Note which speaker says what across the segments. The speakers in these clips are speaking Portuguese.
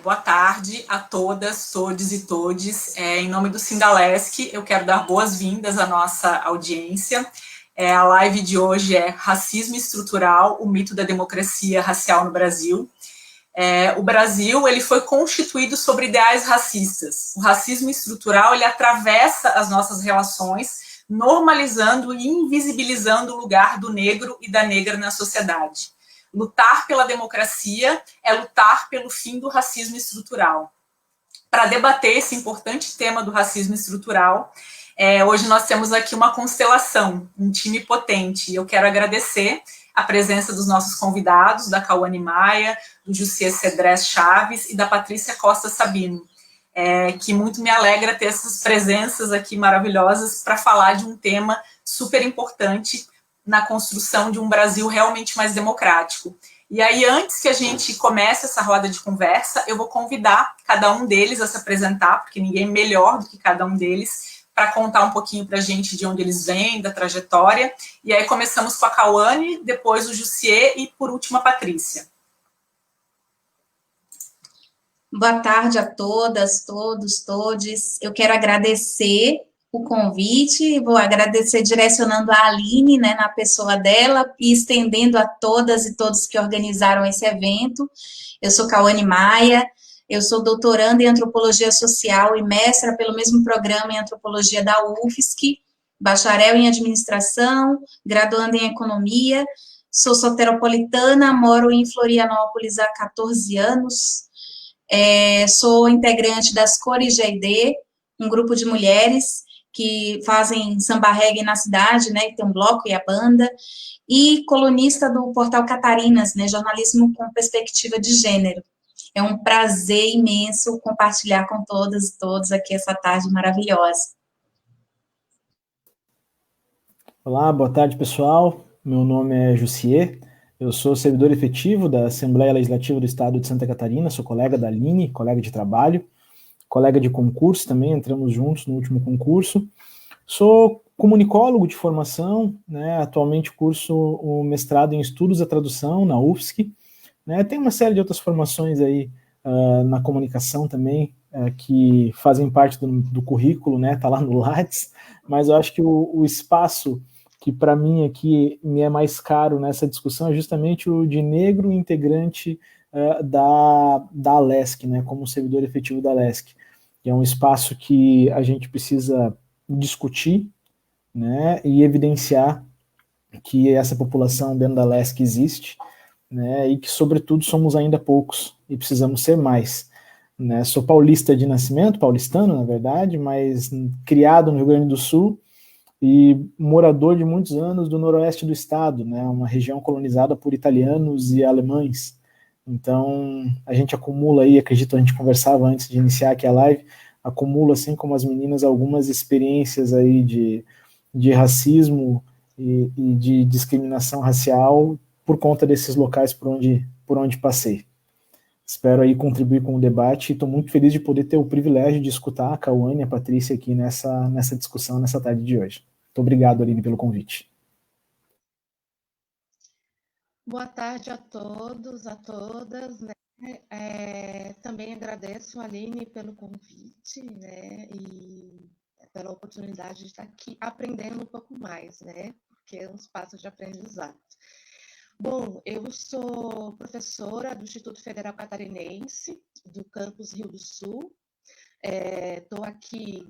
Speaker 1: Boa tarde a todas, todos e todes. Em nome do Sindalesc, eu quero dar boas-vindas à nossa audiência. A live de hoje é Racismo Estrutural, o mito da democracia racial no Brasil. O Brasil ele foi constituído sobre ideais racistas. O racismo estrutural ele atravessa as nossas relações, normalizando e invisibilizando o lugar do negro e da negra na sociedade. Lutar pela democracia é lutar pelo fim do racismo estrutural. Para debater esse importante tema do racismo estrutural, hoje nós temos aqui uma constelação, um time potente. E eu quero agradecer a presença dos nossos convidados, da Cauane Maia, do Jussier Cedrés Chaves e da Patrícia Costa Sabino, que muito me alegra ter essas presenças aqui maravilhosas para falar de um tema super importante na construção de um Brasil realmente mais democrático. E aí, antes que a gente comece essa roda de conversa, eu vou convidar cada um deles a se apresentar, porque ninguém é melhor do que cada um deles, para contar um pouquinho para a gente de onde eles vêm, da trajetória. E aí começamos com a Cauane, depois o Jussier e, por último, a Patrícia.
Speaker 2: Boa tarde a todas, todos, todes. Eu quero agradecer o convite, vou agradecer direcionando a Aline, né, na pessoa dela, e estendendo a todas e todos que organizaram esse evento. Eu sou Cauane Maia, eu sou doutoranda em Antropologia Social e mestra pelo mesmo programa em Antropologia da UFSC, bacharel em Administração, graduanda em Economia, sou soteropolitana, moro em Florianópolis há 14 anos, sou integrante das Cores GID, um grupo de mulheres que fazem samba reggae na cidade, né, que tem um bloco e a banda, e colunista do portal Catarinas, né, jornalismo com perspectiva de gênero. É um prazer imenso compartilhar com todas e todos aqui essa tarde maravilhosa.
Speaker 3: Olá, boa tarde, pessoal. Meu nome é Jussier, eu sou servidor efetivo da Assembleia Legislativa do Estado de Santa Catarina, sou colega da Aline, colega de trabalho, colega de concurso também, entramos juntos no último concurso. Sou comunicólogo de formação, né, atualmente curso o mestrado em Estudos da Tradução na UFSC, né, tem uma série de outras formações aí na comunicação também, que fazem parte do currículo, né, tá lá no Lattes, mas eu acho que o espaço que para mim aqui me é mais caro nessa discussão é justamente o de negro integrante da ALESC, né, como servidor efetivo da ALESC. É um espaço que a gente precisa discutir, né, e evidenciar que essa população dentro da ALESC existe, né, e que, sobretudo, somos ainda poucos e precisamos ser mais. Né. Sou paulista de nascimento, paulistano, na verdade, mas criado no Rio Grande do Sul e morador de muitos anos do noroeste do estado, né, uma região colonizada por italianos e alemães. Então, a gente acumula aí, acredito, a gente conversava antes de iniciar aqui a live, acumula, assim como as meninas, algumas experiências aí de racismo e de discriminação racial por conta desses locais por onde passei. Espero aí contribuir com o debate e estou muito feliz de poder ter o privilégio de escutar a Cauane e a Patrícia aqui nessa discussão, nessa tarde de hoje. Muito obrigado, Aline, pelo convite.
Speaker 4: Boa tarde a todos, a todas, né? Também agradeço a Aline pelo convite, né? E pela oportunidade de estar aqui aprendendo um pouco mais, né? Porque é um espaço de aprendizado. Bom, eu sou professora do Instituto Federal Catarinense, do campus Rio do Sul. Estou aqui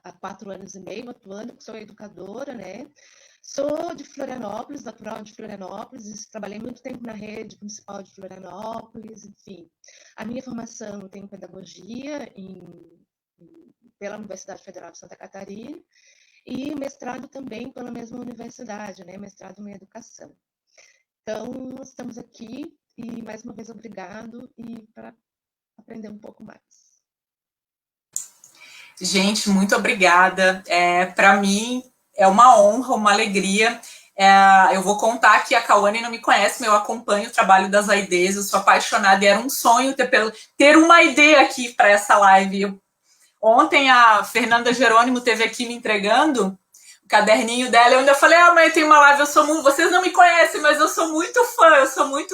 Speaker 4: há 4 anos e meio atuando, sou educadora, né? Sou de Florianópolis, natural de Florianópolis, trabalhei muito tempo na rede municipal de Florianópolis, enfim. A minha formação tem pedagogia pela Universidade Federal de Santa Catarina e mestrado também pela mesma universidade, né? Mestrado em educação. Então, nós estamos aqui e, mais uma vez, obrigado e para aprender um pouco mais.
Speaker 1: Gente, muito obrigada. Para mim, é uma honra, uma alegria. Eu vou contar que a Cauane não me conhece, mas eu acompanho o trabalho das AIDs, eu sou apaixonada e era um sonho ter uma ID aqui para essa live. Ontem a Fernanda Jerônimo esteve aqui me entregando o caderninho dela. Eu ainda falei, mãe, tem uma live, vocês não me conhecem, mas eu sou muito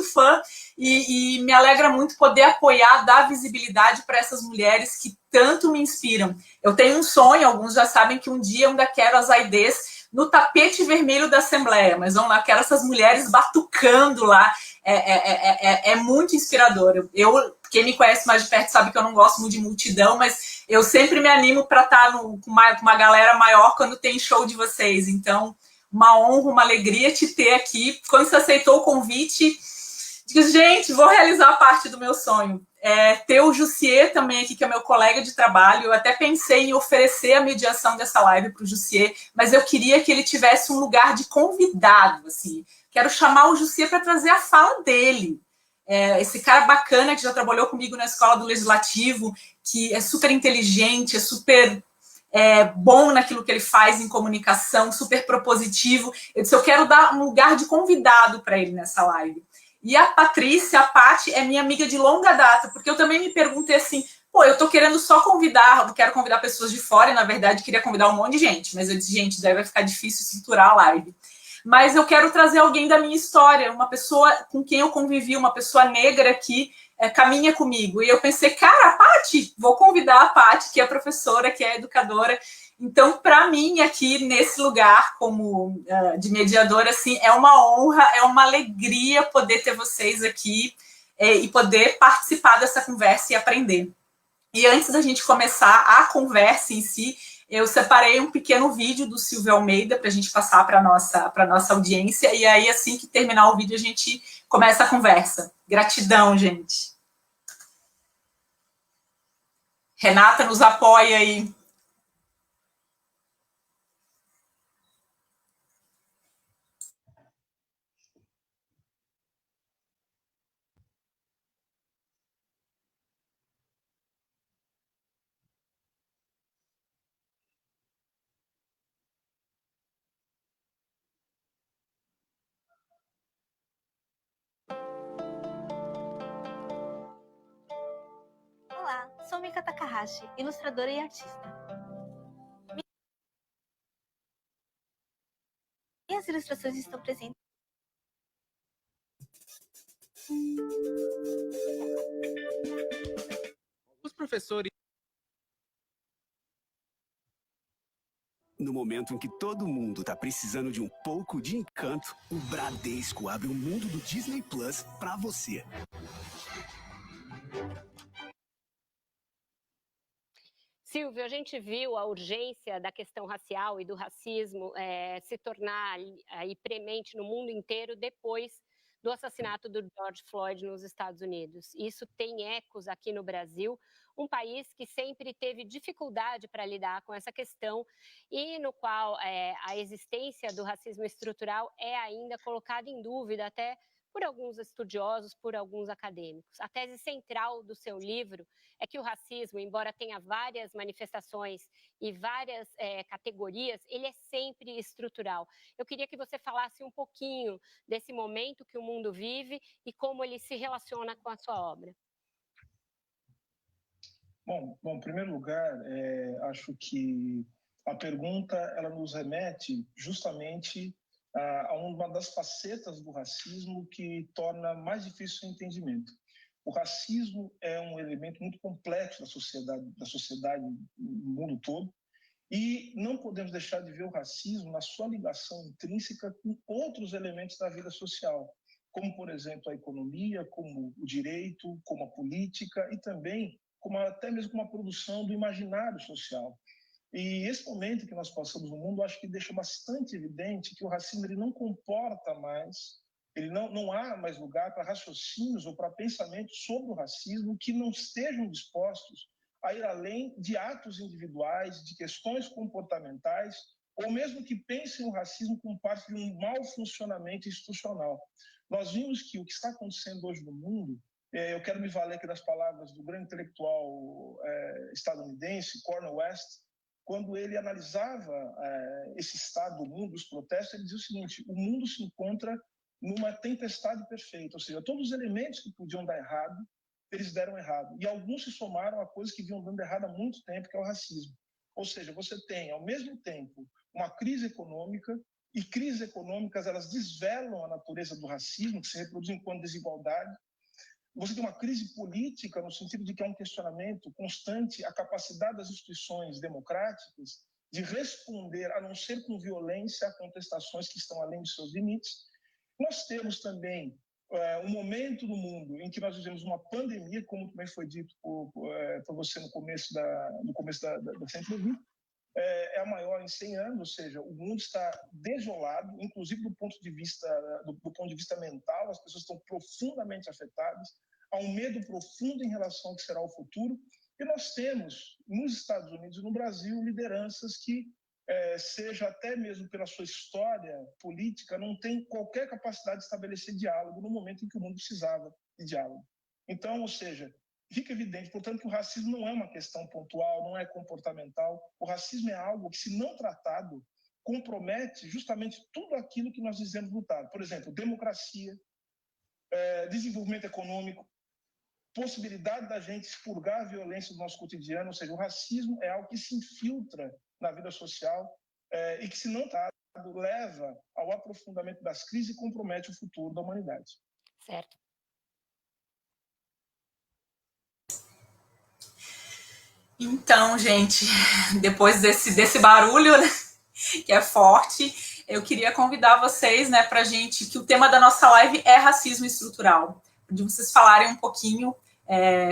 Speaker 1: fã, e me alegra muito poder apoiar, dar visibilidade para essas mulheres que tanto me inspiram. Eu tenho um sonho, alguns já sabem que um dia eu ainda quero as AIDs no tapete vermelho da Assembleia, mas vamos lá, quero essas mulheres batucando lá, é muito inspirador. Quem me conhece mais de perto sabe que eu não gosto muito de multidão, mas eu sempre me animo para estar com uma galera maior quando tem show de vocês. Então, uma honra, uma alegria te ter aqui. Quando você aceitou o convite, digo, gente, vou realizar parte do meu sonho. Ter o Jussier também aqui, que é meu colega de trabalho. Eu até pensei em oferecer a mediação dessa live para o Jussier, mas eu queria que ele tivesse um lugar de convidado, assim. Quero chamar o Jussier para trazer a fala dele. Esse cara bacana que já trabalhou comigo na escola do Legislativo, que é super inteligente, é super bom naquilo que ele faz em comunicação, super propositivo. Eu disse, eu quero dar um lugar de convidado para ele nessa live. E a Patrícia, a Paty, é minha amiga de longa data, porque eu também me perguntei assim, eu tô querendo só convidar, eu quero convidar pessoas de fora, e na verdade queria convidar um monte de gente, mas eu disse, gente, daí vai ficar difícil estruturar a live. Mas eu quero trazer alguém da minha história, uma pessoa com quem eu convivi, uma pessoa negra que caminha comigo. E eu pensei, cara, a Paty, vou convidar a Paty, que é professora, que é educadora. Então, para mim, aqui nesse lugar, como de mediadora, assim, é uma honra, é uma alegria poder ter vocês aqui e poder participar dessa conversa e aprender. E antes da gente começar a conversa em si, eu separei um pequeno vídeo do Silvio Almeida para a gente passar para a nossa audiência, e aí, assim que terminar o vídeo, a gente começa a conversa. Gratidão, gente. Renata nos apoia aí.
Speaker 5: Olá, sou Mika Takahashi, ilustradora e artista. Minhas ilustrações estão presentes.
Speaker 6: Os professores.
Speaker 7: No momento em que todo mundo tá precisando de um pouco de encanto, o Bradesco abre o mundo do Disney Plus pra você.
Speaker 8: Silvio, a gente viu a urgência da questão racial e do racismo se tornar aí premente no mundo inteiro depois do assassinato do George Floyd nos Estados Unidos. Isso tem ecos aqui no Brasil, um país que sempre teve dificuldade para lidar com essa questão e no qual a existência do racismo estrutural é ainda colocada em dúvida até por alguns estudiosos, por alguns acadêmicos. A tese central do seu livro é que o racismo, embora tenha várias manifestações e várias categorias, ele é sempre estrutural. Eu queria que você falasse um pouquinho desse momento que o mundo vive e como ele se relaciona com a sua obra.
Speaker 9: Bom, em primeiro lugar, acho que a pergunta ela nos remete justamente a uma das facetas do racismo que torna mais difícil o entendimento. O racismo é um elemento muito complexo da sociedade no mundo todo, e não podemos deixar de ver o racismo na sua ligação intrínseca com outros elementos da vida social, como, por exemplo, a economia, como o direito, como a política e também até mesmo como a produção do imaginário social. E esse momento que nós passamos no mundo, acho que deixa bastante evidente que o racismo ele não comporta mais, não há mais lugar para raciocínios ou para pensamentos sobre o racismo que não estejam dispostos a ir além de atos individuais, de questões comportamentais, ou mesmo que pensem o racismo como parte de um mau funcionamento institucional. Nós vimos que o que está acontecendo hoje no mundo, eu quero me valer aqui das palavras do grande intelectual estadunidense, Cornel West, quando ele analisava esse estado do mundo, os protestos, ele dizia o seguinte: o mundo se encontra numa tempestade perfeita, ou seja, todos os elementos que podiam dar errado, eles deram errado. E alguns se somaram a coisas que vinham dando errado há muito tempo, que é o racismo. Ou seja, você tem, ao mesmo tempo, uma crise econômica, e crises econômicas, elas desvelam a natureza do racismo, que se reproduz enquanto desigualdade. Você tem uma crise política, no sentido de que é um questionamento constante à capacidade das instituições democráticas de responder, a não ser com violência, a contestações que estão além de seus limites. Nós temos também um momento do mundo em que nós vivemos uma pandemia, como também foi dito por você no começo da sua entrevista, é a maior em 100 anos, ou seja, o mundo está desolado, inclusive do ponto de vista mental, as pessoas estão profundamente afetadas, há um medo profundo em relação ao que será o futuro, e nós temos, nos Estados Unidos e no Brasil, lideranças que, seja até mesmo pela sua história política, não tem qualquer capacidade de estabelecer diálogo no momento em que o mundo precisava de diálogo. Então, ou seja, fica evidente, portanto, que o racismo não é uma questão pontual, não é comportamental. O racismo é algo que, se não tratado, compromete justamente tudo aquilo que nós dizemos lutar. Por exemplo, democracia, desenvolvimento econômico, possibilidade da gente expurgar a violência do nosso cotidiano, ou seja, o racismo é algo que se infiltra na vida social e que, se não tratado, leva ao aprofundamento das crises e compromete o futuro da humanidade.
Speaker 8: Certo.
Speaker 1: Então, gente, depois desse barulho, né, que é forte, eu queria convidar vocês, né, para gente, que o tema da nossa live é racismo estrutural, de vocês falarem um pouquinho,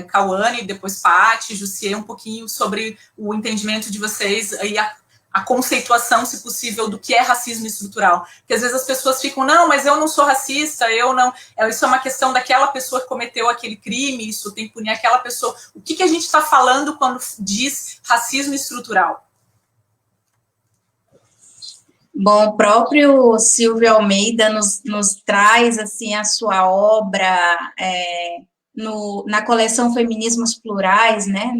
Speaker 1: Cauane, depois Paty, Jussier, um pouquinho sobre o entendimento de vocês e a conceituação, se possível, do que é racismo estrutural. Porque às vezes as pessoas ficam, não, mas eu não sou racista, eu não... Isso é uma questão daquela pessoa que cometeu aquele crime, isso tem que punir aquela pessoa. O que a gente está falando quando diz racismo estrutural?
Speaker 2: Bom, o próprio Silvio Almeida nos traz, assim, a sua obra na coleção Feminismos Plurais, né,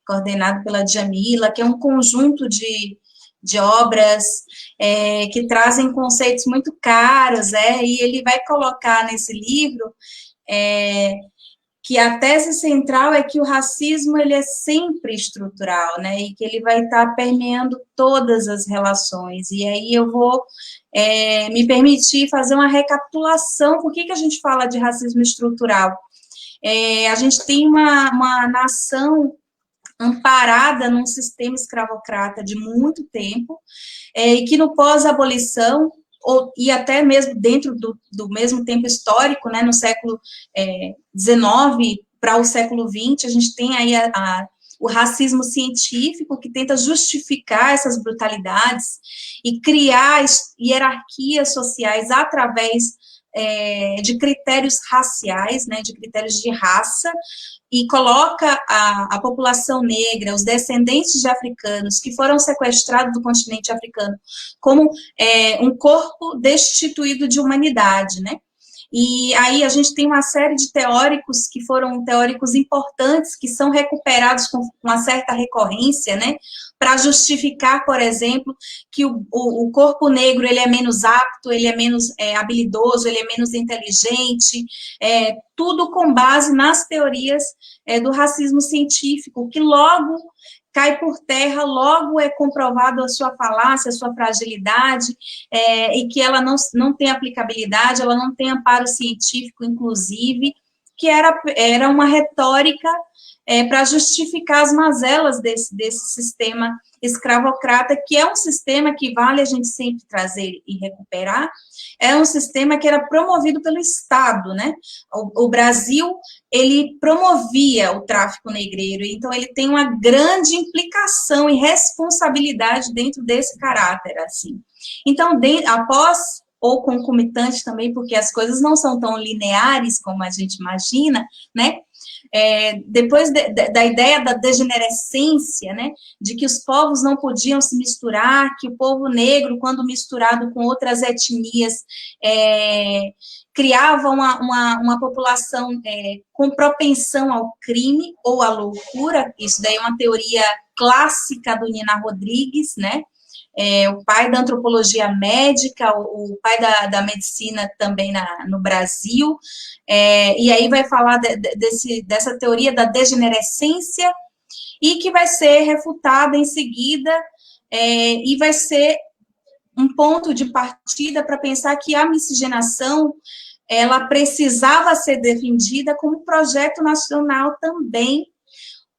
Speaker 2: coordenado pela Djamila, que é um conjunto de obras que trazem conceitos muito caros, e ele vai colocar nesse livro que a tese central é que o racismo ele é sempre estrutural, né, e que ele vai estar permeando todas as relações. E aí eu vou me permitir fazer uma recapitulação. Por que a gente fala de racismo estrutural? A gente tem uma nação amparada num sistema escravocrata de muito tempo, e que no pós-abolição, e até mesmo dentro do mesmo tempo histórico, né, no século XIX para o século XX, a gente tem aí o racismo científico, que tenta justificar essas brutalidades e criar hierarquias sociais através de critérios raciais, né, de critérios de raça, e coloca a população negra, os descendentes de africanos que foram sequestrados do continente africano, como um corpo destituído de humanidade, né? E aí a gente tem uma série de teóricos que foram teóricos importantes, que são recuperados com uma certa recorrência, né, para justificar, por exemplo, que o corpo negro ele é menos apto, ele é menos habilidoso, ele é menos inteligente, tudo com base nas teorias do racismo científico, que logo cai por terra, logo é comprovado a sua falácia, a sua fragilidade, e que ela não tem aplicabilidade, ela não tem amparo científico, inclusive, que era uma retórica para justificar as mazelas desse sistema escravocrata, que é um sistema que vale a gente sempre trazer e recuperar, é um sistema que era promovido pelo Estado, né? O Brasil, ele promovia o tráfico negreiro, então ele tem uma grande implicação e responsabilidade dentro desse caráter, assim. Então, após, ou concomitante também, porque as coisas não são tão lineares como a gente imagina, né? Depois da ideia da degenerescência, né, de que os povos não podiam se misturar, que o povo negro, quando misturado com outras etnias, criava uma população com propensão ao crime ou à loucura. Isso daí é uma teoria clássica do Nina Rodrigues, né, o pai da antropologia médica, o pai da medicina também no Brasil, e aí vai falar dessa teoria da degenerescência, e que vai ser refutada em seguida, e vai ser um ponto de partida para pensar que a miscigenação, ela precisava ser defendida como projeto nacional também,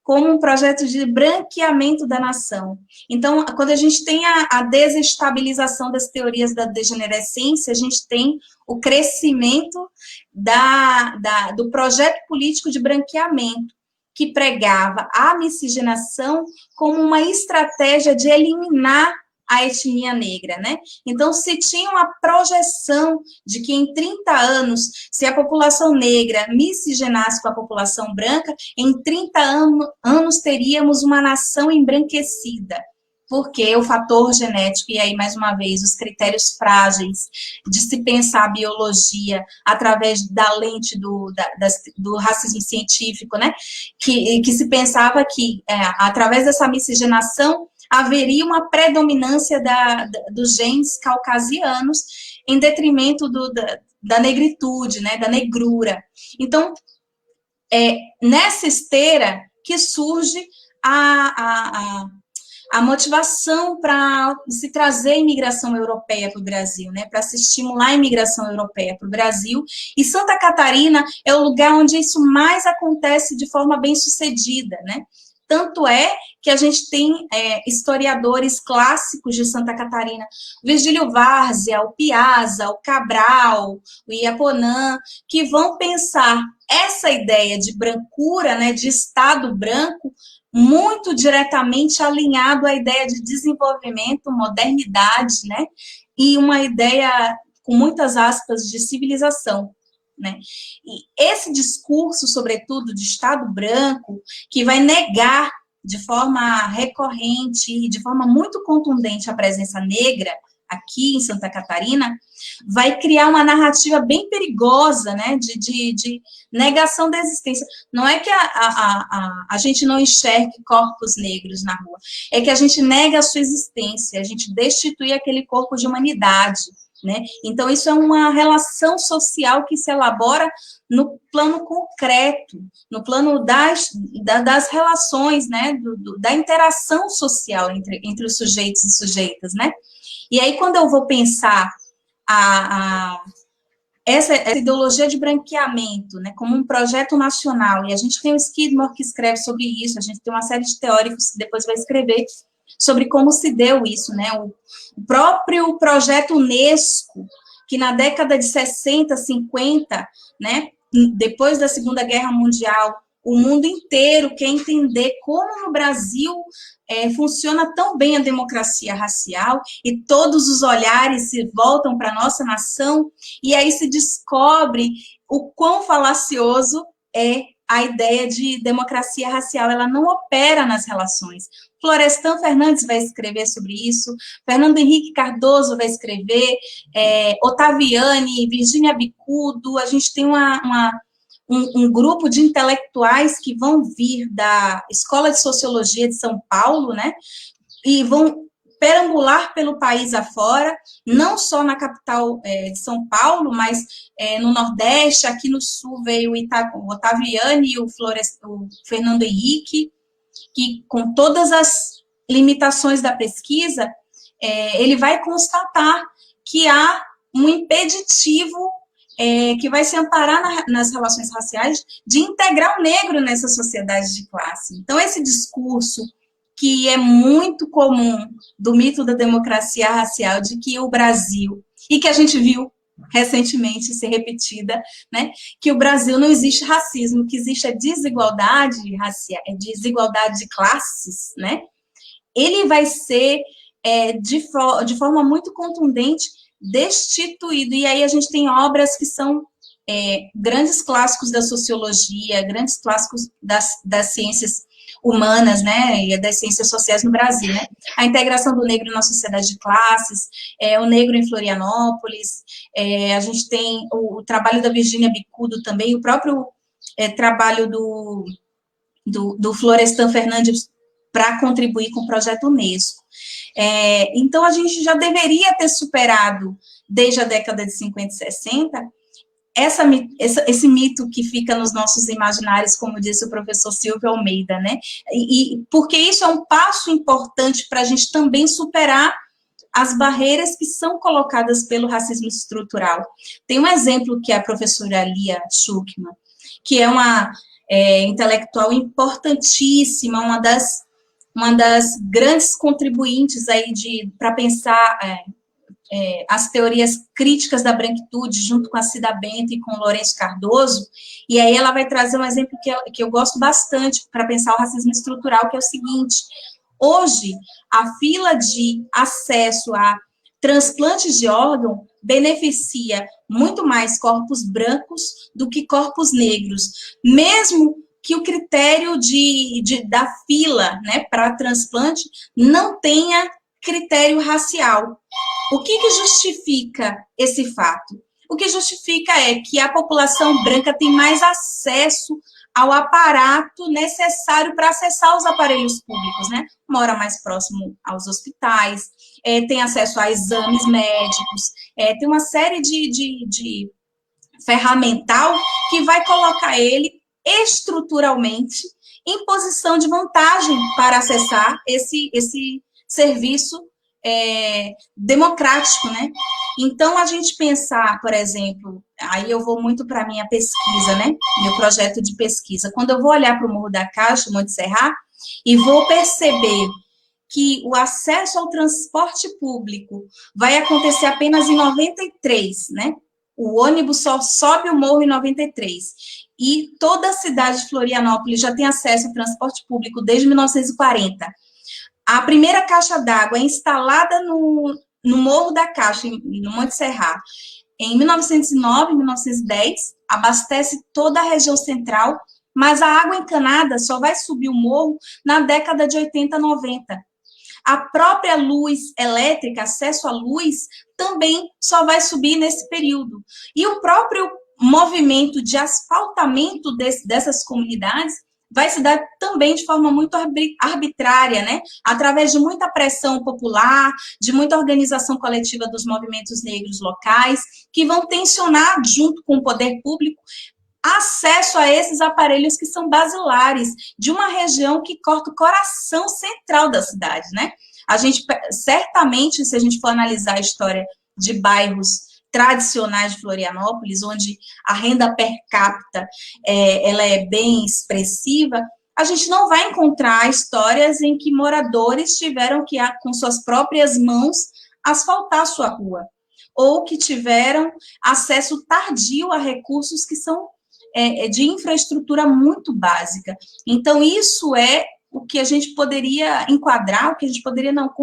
Speaker 2: como um projeto de branqueamento da nação. Então, quando a gente tem a desestabilização das teorias da degenerescência, a gente tem o crescimento do projeto político de branqueamento, que pregava a miscigenação como uma estratégia de eliminar a etnia negra, né? Então, se tinha uma projeção de que em 30 anos, se a população negra miscigenasse com a população branca, em 30 anos teríamos uma nação embranquecida, porque o fator genético, e aí, mais uma vez, os critérios frágeis de se pensar a biologia através da lente do racismo científico, né? Que se pensava que, através dessa miscigenação, haveria uma predominância dos genes caucasianos em detrimento da negritude, né, da negrura. Então, nessa esteira que surge a motivação para se trazer a imigração europeia para o Brasil, né, para se estimular a imigração europeia para o Brasil, e Santa Catarina é o lugar onde isso mais acontece de forma bem sucedida, né. Tanto é que a gente tem historiadores clássicos de Santa Catarina, Virgílio Várzea, o Piazza, o Cabral, o Iaponã, que vão pensar essa ideia de brancura, né, de Estado branco, muito diretamente alinhado à ideia de desenvolvimento, modernidade, né, e uma ideia, com muitas aspas, de civilização. Né? E esse discurso, sobretudo, de Estado branco, que vai negar de forma recorrente e de forma muito contundente a presença negra aqui em Santa Catarina, vai criar uma narrativa bem perigosa, né, de negação da existência. Não é que a gente não enxergue corpos negros na rua, é que a gente nega a sua existência, a gente destitui aquele corpo de humanidade. Né? Então, isso é uma relação social que se elabora no plano concreto, no plano das relações, né? Da interação social entre os sujeitos e sujeitas. Né? E aí, quando eu vou pensar essa ideologia de branqueamento, né, como um projeto nacional, e a gente tem o Skidmore que escreve sobre isso, a gente tem uma série de teóricos que depois vai escrever sobre como se deu isso, né, o próprio projeto Unesco, que na década de 60, 50, né, depois da Segunda Guerra Mundial, o mundo inteiro quer entender como no Brasil funciona tão bem a democracia racial, e todos os olhares se voltam para a nossa nação, e aí se descobre o quão falacioso é a ideia de democracia racial. Ela não opera nas relações. Florestan Fernandes vai escrever sobre isso, Fernando Henrique Cardoso vai escrever, Ottaviani, Virginia Bicudo, a gente tem um grupo de intelectuais que vão vir da Escola de Sociologia de São Paulo, né, e vão perambular pelo país afora, não só na capital de São Paulo, mas no Nordeste, aqui no Sul veio o Ottaviani e o Fernando Henrique, que com todas as limitações da pesquisa, ele vai constatar que há um impeditivo que vai se amparar nas relações raciais de integrar o negro nessa sociedade de classe. Então, esse discurso que é muito comum do mito da democracia racial, de que o Brasil, e que a gente viu recentemente ser repetida, né, que o Brasil não existe racismo, que existe a desigualdade racial, desigualdade de classes, né, ele vai ser, de forma muito contundente, destituído. E aí a gente tem obras que são grandes clássicos da sociologia, grandes clássicos das ciências humanas, né, e das ciências sociais no Brasil, né, a integração do negro na sociedade de classes, o negro em Florianópolis, a gente tem o trabalho da Virginia Bicudo também, o próprio trabalho do Florestan Fernandes para contribuir com o projeto Unesco. Então, a gente já deveria ter superado, desde a década de 50 e 60, esse mito que fica nos nossos imaginários, como disse o professor Silvio Almeida, né? E porque isso é um passo importante para a gente também superar as barreiras que são colocadas pelo racismo estrutural. Tem um exemplo que é a professora Lia Schuckmann, que é uma intelectual importantíssima, uma das grandes contribuintes aí para pensar as teorias críticas da branquitude, junto com a Cida Bento e com o Lourenço Cardoso, e aí ela vai trazer um exemplo que eu gosto bastante para pensar o racismo estrutural, que é o seguinte: hoje, a fila de acesso a transplantes de órgão beneficia muito mais corpos brancos do que corpos negros, mesmo que o critério da fila, né, para transplante não tenha critério racial. O que justifica esse fato? O que justifica é que a população branca tem mais acesso ao aparato necessário para acessar os aparelhos públicos, né? Mora mais próximo aos hospitais, tem acesso a exames médicos, tem uma série de ferramental que vai colocar ele estruturalmente em posição de vantagem para acessar esse serviço democrático, né? Então, a gente pensar, por exemplo, aí eu vou muito para a minha pesquisa, né? Meu projeto de pesquisa. Quando eu vou olhar para o Morro da Caixa, Monte Serra, e vou perceber que o acesso ao transporte público vai acontecer apenas em 93, né? O ônibus só sobe o morro em 93. E toda a cidade de Florianópolis já tem acesso ao transporte público desde 1940. A primeira caixa d'água é instalada no Morro da Caixa, no Monte Serra, em 1909, 1910, abastece toda a região central, mas a água encanada só vai subir o morro na década de 80, 90. A própria luz elétrica, acesso à luz, também só vai subir nesse período. E o próprio movimento de asfaltamento dessas comunidades vai se dar também de forma muito arbitrária, né? Através de muita pressão popular, de muita organização coletiva dos movimentos negros locais, que vão tensionar, junto com o poder público, acesso a esses aparelhos que são basilares, de uma região que corta o coração central da cidade, né? A gente, certamente, se a gente for analisar a história de bairros tradicionais de Florianópolis, onde a renda per capita ela é bem expressiva, a gente não vai encontrar histórias em que moradores tiveram que, com suas próprias mãos, asfaltar sua rua, ou que tiveram acesso tardio a recursos que são de infraestrutura muito básica. Então, isso é o que a gente poderia enquadrar, o que a gente poderia não...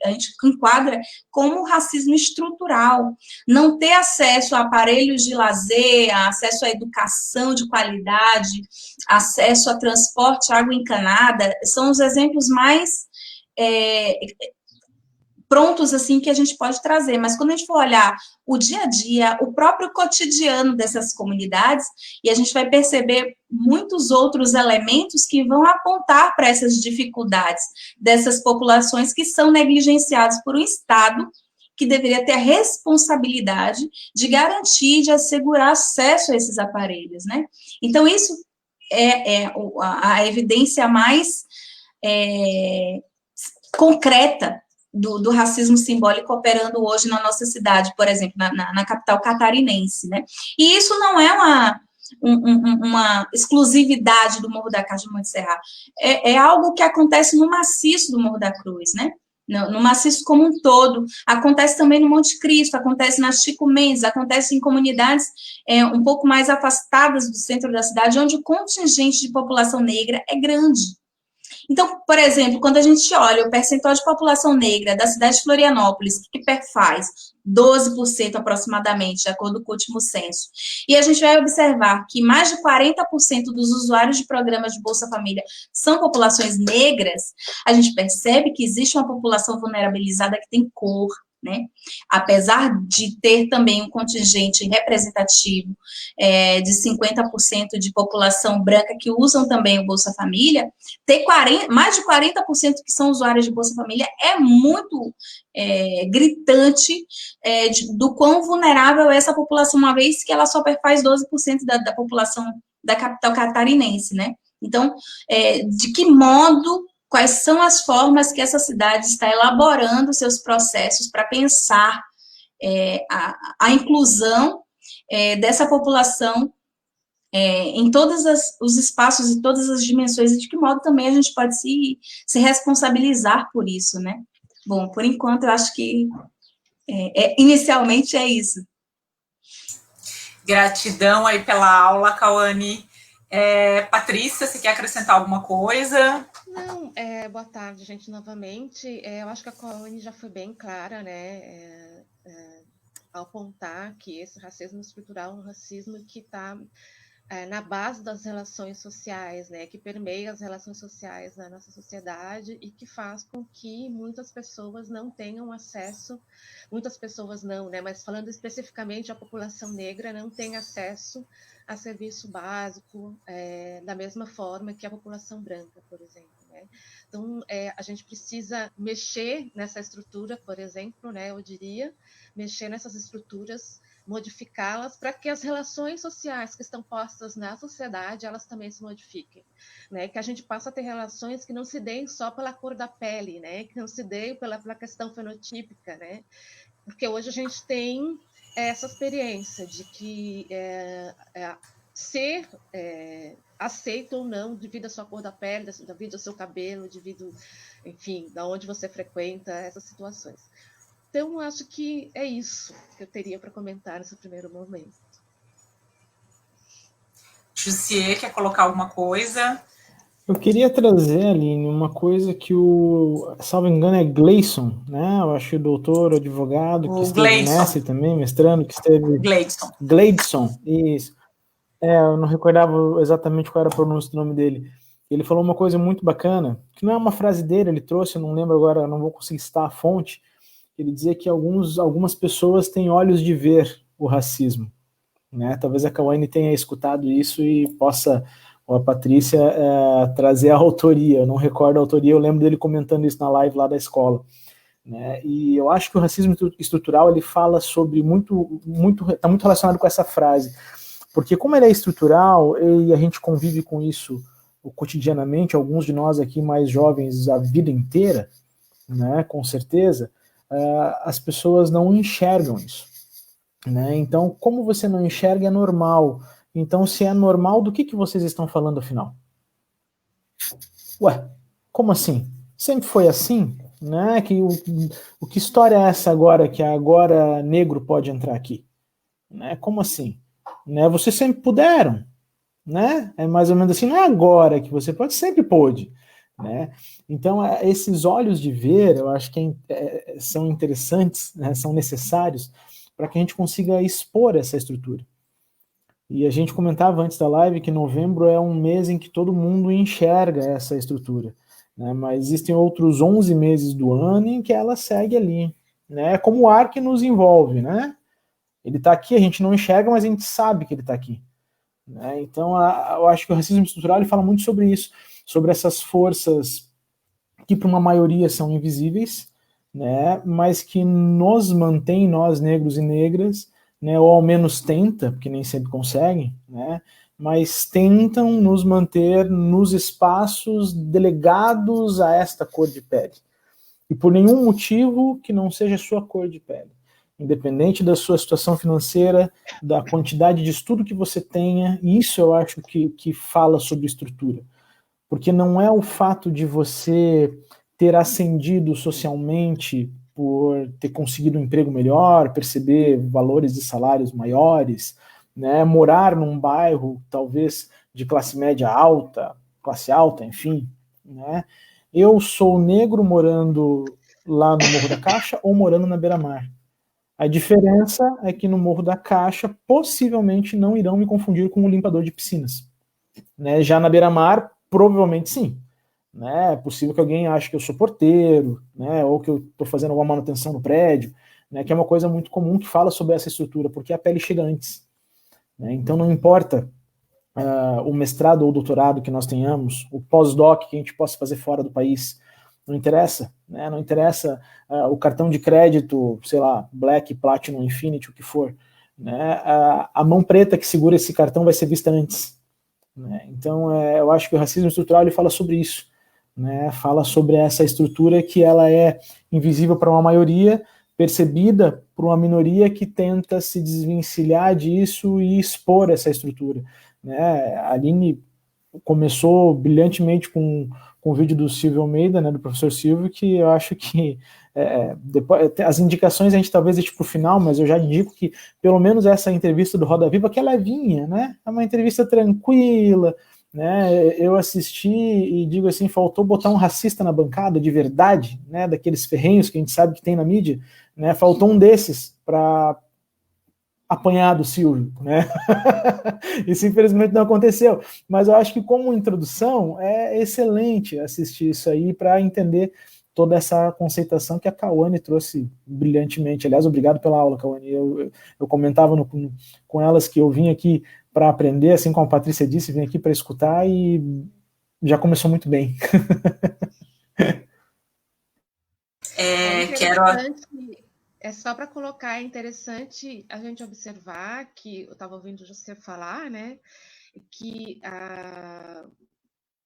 Speaker 2: A gente enquadra como racismo estrutural. Não ter acesso a aparelhos de lazer, acesso à educação de qualidade, acesso a transporte, água encanada, são os exemplos mais prontos, assim, que a gente pode trazer. Mas quando a gente for olhar o dia a dia, o próprio cotidiano dessas comunidades, e a gente vai perceber muitos outros elementos que vão apontar para essas dificuldades dessas populações que são negligenciadas por um Estado que deveria ter a responsabilidade de garantir, de assegurar acesso a esses aparelhos, né? Então, isso é a evidência mais concreta do racismo simbólico operando hoje na nossa cidade, por exemplo, na capital catarinense, né? E isso não é uma exclusividade do Morro da Caixa de Monte Serra, é algo que acontece no maciço do Morro da Cruz, né? No maciço como um todo, acontece também no Monte Cristo, acontece na Chico Mendes, acontece em comunidades um pouco mais afastadas do centro da cidade, onde o contingente de população negra é grande. Então, por exemplo, quando a gente olha o percentual de população negra da cidade de Florianópolis, que perfaz 12% aproximadamente, de acordo com o último censo, e a gente vai observar que mais de 40% dos usuários de programas de Bolsa Família são populações negras, a gente percebe que existe uma população vulnerabilizada que tem cor, né? Apesar de ter também um contingente representativo de 50% de população branca que usam também o Bolsa Família, ter mais de 40% que são usuários de Bolsa Família é muito gritante do quão vulnerável é essa população, uma vez que ela só perfaz 12% da população da capital catarinense, né? Então, de que modo quais são as formas que essa cidade está elaborando seus processos para pensar a inclusão dessa população em todos os espaços e todas as dimensões, e de que modo também a gente pode se responsabilizar por isso, né? Bom, por enquanto, eu acho que inicialmente é isso.
Speaker 1: Gratidão aí pela aula, Cauane. Patrícia, você quer acrescentar alguma coisa?
Speaker 4: Não, boa tarde, gente, novamente. Eu acho que a Cauane já foi bem clara, né, ao apontar que esse racismo estrutural é um racismo que está na base das relações sociais, né, que permeia as relações sociais na nossa sociedade e que faz com que muitas pessoas não tenham acesso, muitas pessoas não, né, mas falando especificamente a população negra não tem acesso a serviço básico da mesma forma que a população branca, por exemplo, né? Então, a gente precisa mexer nessa estrutura, por exemplo, né, eu diria, mexer nessas estruturas, modificá-las para que as relações sociais que estão postas na sociedade, elas também se modifiquem, né? Que a gente possa ter relações que não se deem só pela cor da pele, né? Que não se deem pela questão fenotípica, né? Porque hoje a gente tem essa experiência de que ser aceito ou não devido à sua cor da pele, devido ao seu cabelo, devido, enfim, da onde você frequenta, essas situações. Então, acho que é isso que eu teria para comentar nesse primeiro momento.
Speaker 1: Jussier, quer colocar alguma coisa?
Speaker 3: Eu queria trazer, Aline, uma coisa que salvo engano, é Gleison, né? Eu acho que o doutor, advogado, que esteve nessa também, mestrando, que esteve... Gleidson, isso. Eu não recordava exatamente qual era a pronúncia do nome dele. Ele falou uma coisa muito bacana, que não é uma frase dele, ele trouxe, eu não lembro agora, não vou conseguir citar a fonte. Ele dizia que algumas pessoas têm olhos de ver o racismo, né? Talvez a Cauane tenha escutado isso e possa, ou a Patrícia, trazer a autoria. Eu não recordo a autoria, eu lembro dele comentando isso na live lá da escola, né? E eu acho que o racismo estrutural, ele fala sobre está muito relacionado com essa frase, porque como ele é estrutural e a gente convive com isso cotidianamente, alguns de nós aqui mais jovens a vida inteira, né? Com certeza, as pessoas não enxergam isso, né? Então, como você não enxerga, é normal. Então, se é normal, do que vocês estão falando afinal? Ué, como assim? Sempre foi assim? Né? Que história é essa agora, que agora negro pode entrar aqui? Né? Como assim? Né? Vocês sempre puderam, né? É mais ou menos assim, não é agora que você pode, sempre pôde. Né? Então, esses olhos de ver, eu acho que são interessantes, né? São necessários para que a gente consiga expor essa estrutura. E a gente comentava antes da live que novembro é um mês em que todo mundo enxerga essa estrutura, né? Mas existem outros 11 meses do ano em que ela segue ali, né? É como o ar que nos envolve, né? Ele está aqui, a gente não enxerga, mas a gente sabe que ele está aqui. Né? Então, eu acho que o racismo estrutural ele fala muito sobre isso, sobre essas forças que para uma maioria são invisíveis, né, mas que nos mantém, nós negros e negras, né, ou ao menos tenta, porque nem sempre conseguem, né, mas tentam nos manter nos espaços delegados a esta cor de pele. E por nenhum motivo que não seja sua cor de pele. Independente da sua situação financeira, da quantidade de estudo que você tenha, isso eu acho que fala sobre estrutura. Porque não é o fato de você ter ascendido socialmente por ter conseguido um emprego melhor, perceber valores de salários maiores, né, morar num bairro talvez de classe média alta, classe alta, enfim, né? Eu sou negro morando lá no Morro da Caixa ou morando na Beira-Mar. A diferença é que no Morro da Caixa possivelmente não irão me confundir com um limpador de piscinas. Né? Já na Beira-Mar, provavelmente sim. Né? É possível que alguém ache que eu sou porteiro, né? Ou que eu estou fazendo alguma manutenção no prédio, né? Que é uma coisa muito comum que fala sobre essa estrutura, porque a pele chega antes. Né? Então não importa o mestrado ou o doutorado que nós tenhamos, o pós-doc que a gente possa fazer fora do país, não interessa, né? Não interessa o cartão de crédito, sei lá, Black, Platinum, Infinity, o que for. Né? A mão preta que segura esse cartão vai ser vista antes. Né? Então, eu acho que o racismo estrutural ele fala sobre isso. né, fala sobre essa estrutura que ela é invisível para uma maioria, percebida por uma minoria que tenta se desvencilhar disso e expor essa estrutura, né? A Aline começou brilhantemente com o vídeo do Silvio Almeida, né, do professor Silvio, que eu acho que depois, as indicações a gente talvez deixe para o final, mas eu já indico que pelo menos essa entrevista do Roda Viva, que é levinha, né, é uma entrevista tranquila, né, eu assisti e digo assim, faltou botar um racista na bancada de verdade, né, daqueles ferrenhos que a gente sabe que tem na mídia, né, faltou um desses para apanhar do Silvio, né? Isso infelizmente não aconteceu, mas eu acho que como introdução é excelente assistir isso aí para entender toda essa conceituação que a Cauane trouxe brilhantemente. Aliás, obrigado pela aula, Cauane. Eu comentava com elas que eu vim aqui para aprender, assim como a Patrícia disse, vim aqui para escutar e já começou muito bem.
Speaker 4: É só para colocar, é interessante a gente observar que eu estava ouvindo você falar, né, que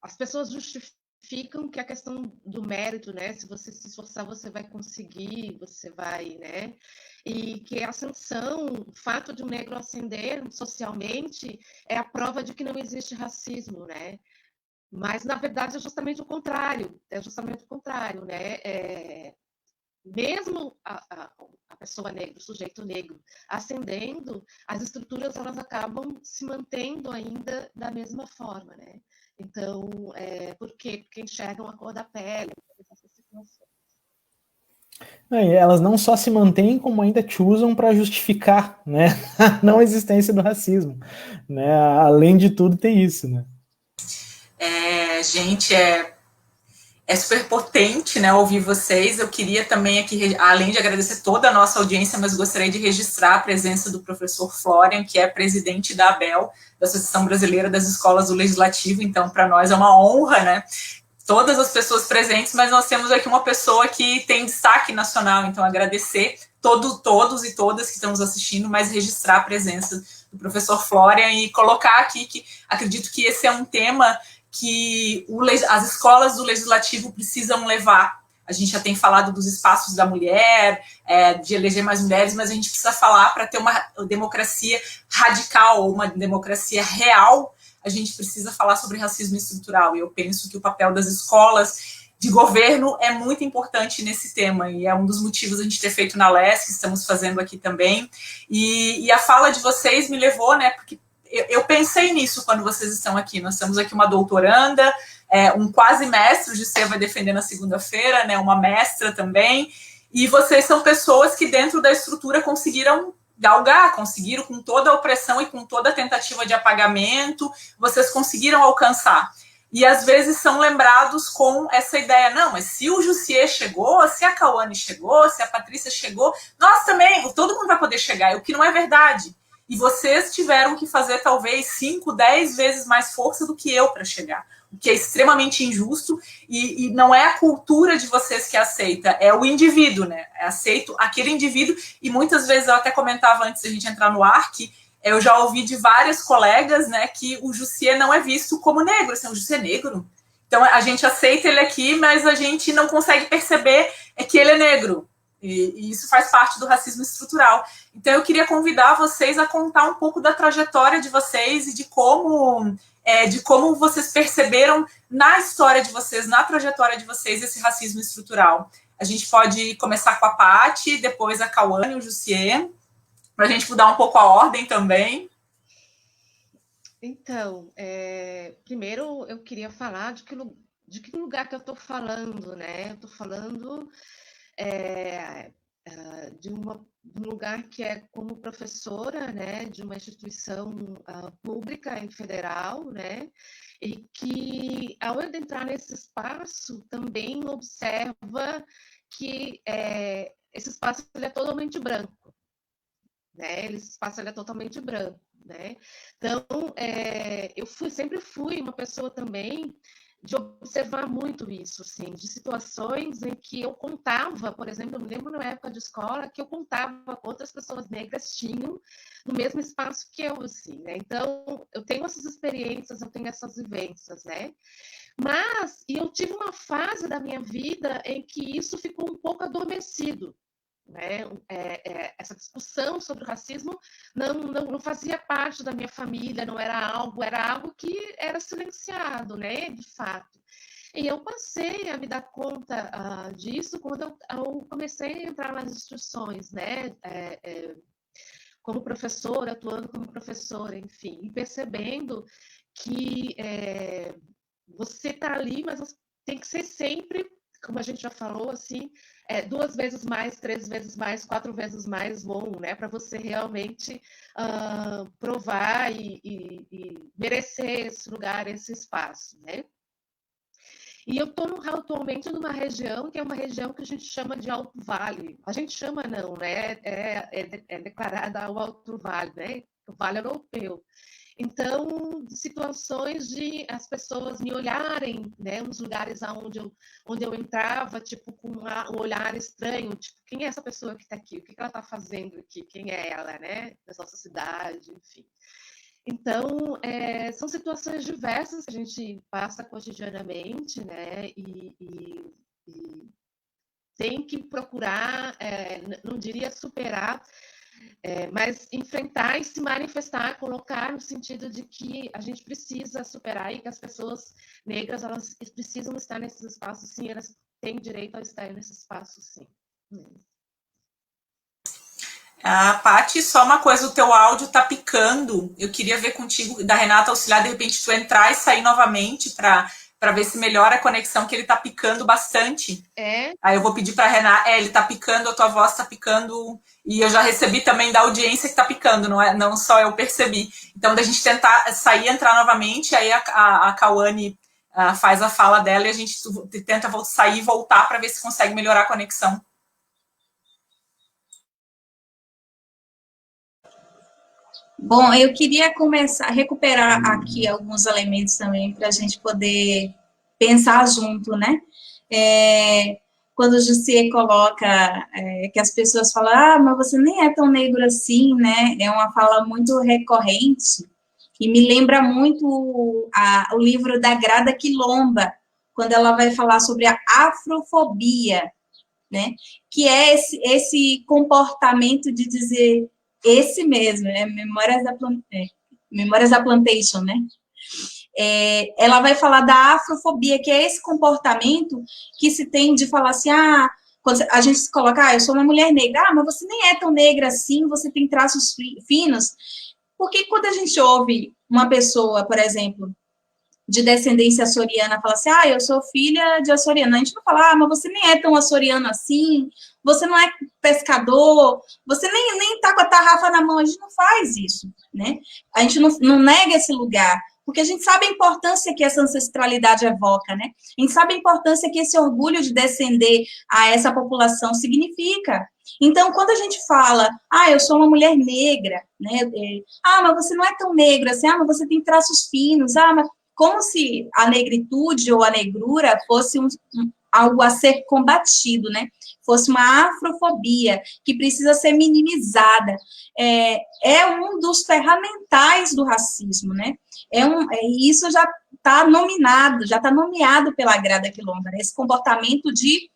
Speaker 4: as pessoas justificam que a questão do mérito, né, se você se esforçar, você vai conseguir, você vai, né, e que a ascensão, o fato de um negro ascender socialmente é a prova de que não existe racismo, né, mas na verdade é justamente o contrário, né, mesmo a pessoa negra, o sujeito negro, ascendendo, as estruturas elas acabam se mantendo ainda da mesma forma, né? Então, porque enxergam a cor da pele, essas situações.
Speaker 3: Elas não só se mantêm, como ainda te usam para justificar, né, a não existência do racismo, né? Além de tudo tem isso, né?
Speaker 1: Gente, é super potente, né, ouvir vocês. Eu queria também aqui, além de agradecer toda a nossa audiência, mas gostaria de registrar a presença do professor Florian, que é presidente da ABEL, da Associação Brasileira das Escolas do Legislativo. Então, para nós é uma honra, né, todas as pessoas presentes, mas nós temos aqui uma pessoa que tem destaque nacional, então agradecer todos e todas que estão nos assistindo, mas registrar a presença do professor Florian e colocar aqui que acredito que esse é um tema que as escolas do Legislativo precisam levar. A gente já tem falado dos espaços da mulher, de eleger mais mulheres, mas a gente precisa falar para ter uma democracia radical, ou uma democracia real, a gente precisa falar sobre racismo estrutural. E eu penso que o papel das escolas de governo é muito importante nesse tema, e é um dos motivos a gente ter feito na LESC, que estamos fazendo aqui também. E a fala de vocês me levou, né, porque eu pensei nisso quando vocês estão aqui. Nós temos aqui uma doutoranda, um quase mestre, o José vai defender na segunda-feira, né, uma mestra também, e vocês são pessoas que dentro da estrutura conseguiram galgar, conseguiram com toda a opressão e com toda a tentativa de apagamento, vocês conseguiram alcançar. E às vezes são lembrados com essa ideia, não, mas se o Jussier chegou, se a Cauane chegou, se a Patrícia chegou, nós também, todo mundo vai poder chegar, o que não é verdade. E vocês tiveram que fazer talvez 5, 10 vezes mais força do que eu para chegar, o que é extremamente injusto, e não é a cultura de vocês que aceita, é o indivíduo, né? É aceito aquele indivíduo, e muitas vezes eu até comentava antes da gente entrar no ar, que eu já ouvi de várias colegas, né, que o Jussier não é visto como negro, assim, o Jussier é negro. Então a gente aceita ele aqui, mas a gente não consegue perceber que ele é negro. E isso faz parte do racismo estrutural. Então eu queria convidar vocês a contar um pouco da trajetória de vocês e de como vocês perceberam na história de vocês, na trajetória de vocês, esse racismo estrutural. A gente pode começar com a Paty, depois a Cauane e o Jussier, para a gente mudar um pouco a ordem também.
Speaker 4: Então, primeiro eu queria falar de que lugar que eu estou falando, né? Eu estou falando de um lugar que é como professora, né, de uma instituição pública e federal, né, e que ao entrar nesse espaço também observa que esse espaço ele é totalmente branco, né, esse espaço ele é totalmente branco, né, então eu sempre fui uma pessoa também de observar muito isso, assim, de situações em que eu contava, por exemplo, eu me lembro na época de escola que eu contava quantas pessoas negras tinham no mesmo espaço que eu, assim, né? Então, eu tenho essas experiências, eu tenho essas vivências, né? Mas, e eu tive uma fase da minha vida em que isso ficou um pouco adormecido, né? Essa discussão sobre o racismo não fazia parte da minha família, não era algo que era silenciado, né? De fato. E eu passei a me dar conta disso quando eu comecei a entrar nas instituições, né? Como professora, atuando como professora, enfim, e percebendo que você está ali, mas tem que ser sempre, como a gente já falou, assim, 2 vezes mais, 3 vezes mais, 4 vezes mais bom, né? Para você realmente provar e merecer esse lugar, esse espaço, né? E eu estou atualmente numa região que é uma região que a gente chama de Alto Vale. A gente chama não, né? É declarada o Alto Vale, né? O Vale Europeu. Então, situações de as pessoas me olharem, né, nos lugares onde eu entrava, tipo, com um olhar estranho, tipo, quem é essa pessoa que está aqui? O que ela está fazendo aqui? Quem é ela, né? Da nossa cidade, enfim. Então, são situações diversas que a gente passa cotidianamente, né? E tem que procurar, não diria superar, mas enfrentar e se manifestar, colocar no sentido de que a gente precisa superar e que as pessoas negras, elas precisam estar nesses espaços, sim, elas têm direito a estar nesses espaços, sim.
Speaker 1: Paty, só uma coisa, o teu áudio tá picando, eu queria ver contigo, da Renata auxiliar, de repente tu entrar e sair novamente para ver se melhora a conexão, que ele tá picando bastante. Aí eu vou pedir para Renata, ele tá picando, a tua voz tá picando, e eu já recebi também da audiência que tá picando, não só eu percebi. Então, da gente tentar sair e entrar novamente, aí a Cauane faz a fala dela e a gente tenta sair e voltar para ver se consegue melhorar a conexão.
Speaker 2: Bom, eu queria começar a recuperar aqui alguns elementos também para a gente poder pensar junto, né? Quando o Jussier coloca que as pessoas falam, mas você nem é tão negro assim, né? É uma fala muito recorrente e me lembra muito o livro da Grada Quilomba, quando ela vai falar sobre a afrofobia, né? Que é esse comportamento de dizer esse mesmo, né? Memórias da Plantation, né? Ela vai falar da afrofobia, que é esse comportamento que se tem de falar assim, quando a gente se coloca, eu sou uma mulher negra, mas você nem é tão negra assim, você tem traços finos, porque quando a gente ouve uma pessoa, por exemplo, de descendência açoriana, fala assim, eu sou filha de açoriana, a gente não fala, mas você nem é tão açoriano assim, você não é pescador, você nem tá com a tarrafa na mão, a gente não faz isso, né? A gente não nega esse lugar, porque a gente sabe a importância que essa ancestralidade evoca, né? A gente sabe a importância que esse orgulho de descender a essa população significa. Então, quando a gente fala, eu sou uma mulher negra, né? Mas você não é tão negra assim, mas você tem traços finos, mas como se a negritude ou a negrura fosse algo a ser combatido, né? Fosse uma afrofobia que precisa ser minimizada. É um dos ferramentais do racismo, né? Isso já está nomeado pela Grada Quilomba, né? Esse comportamento de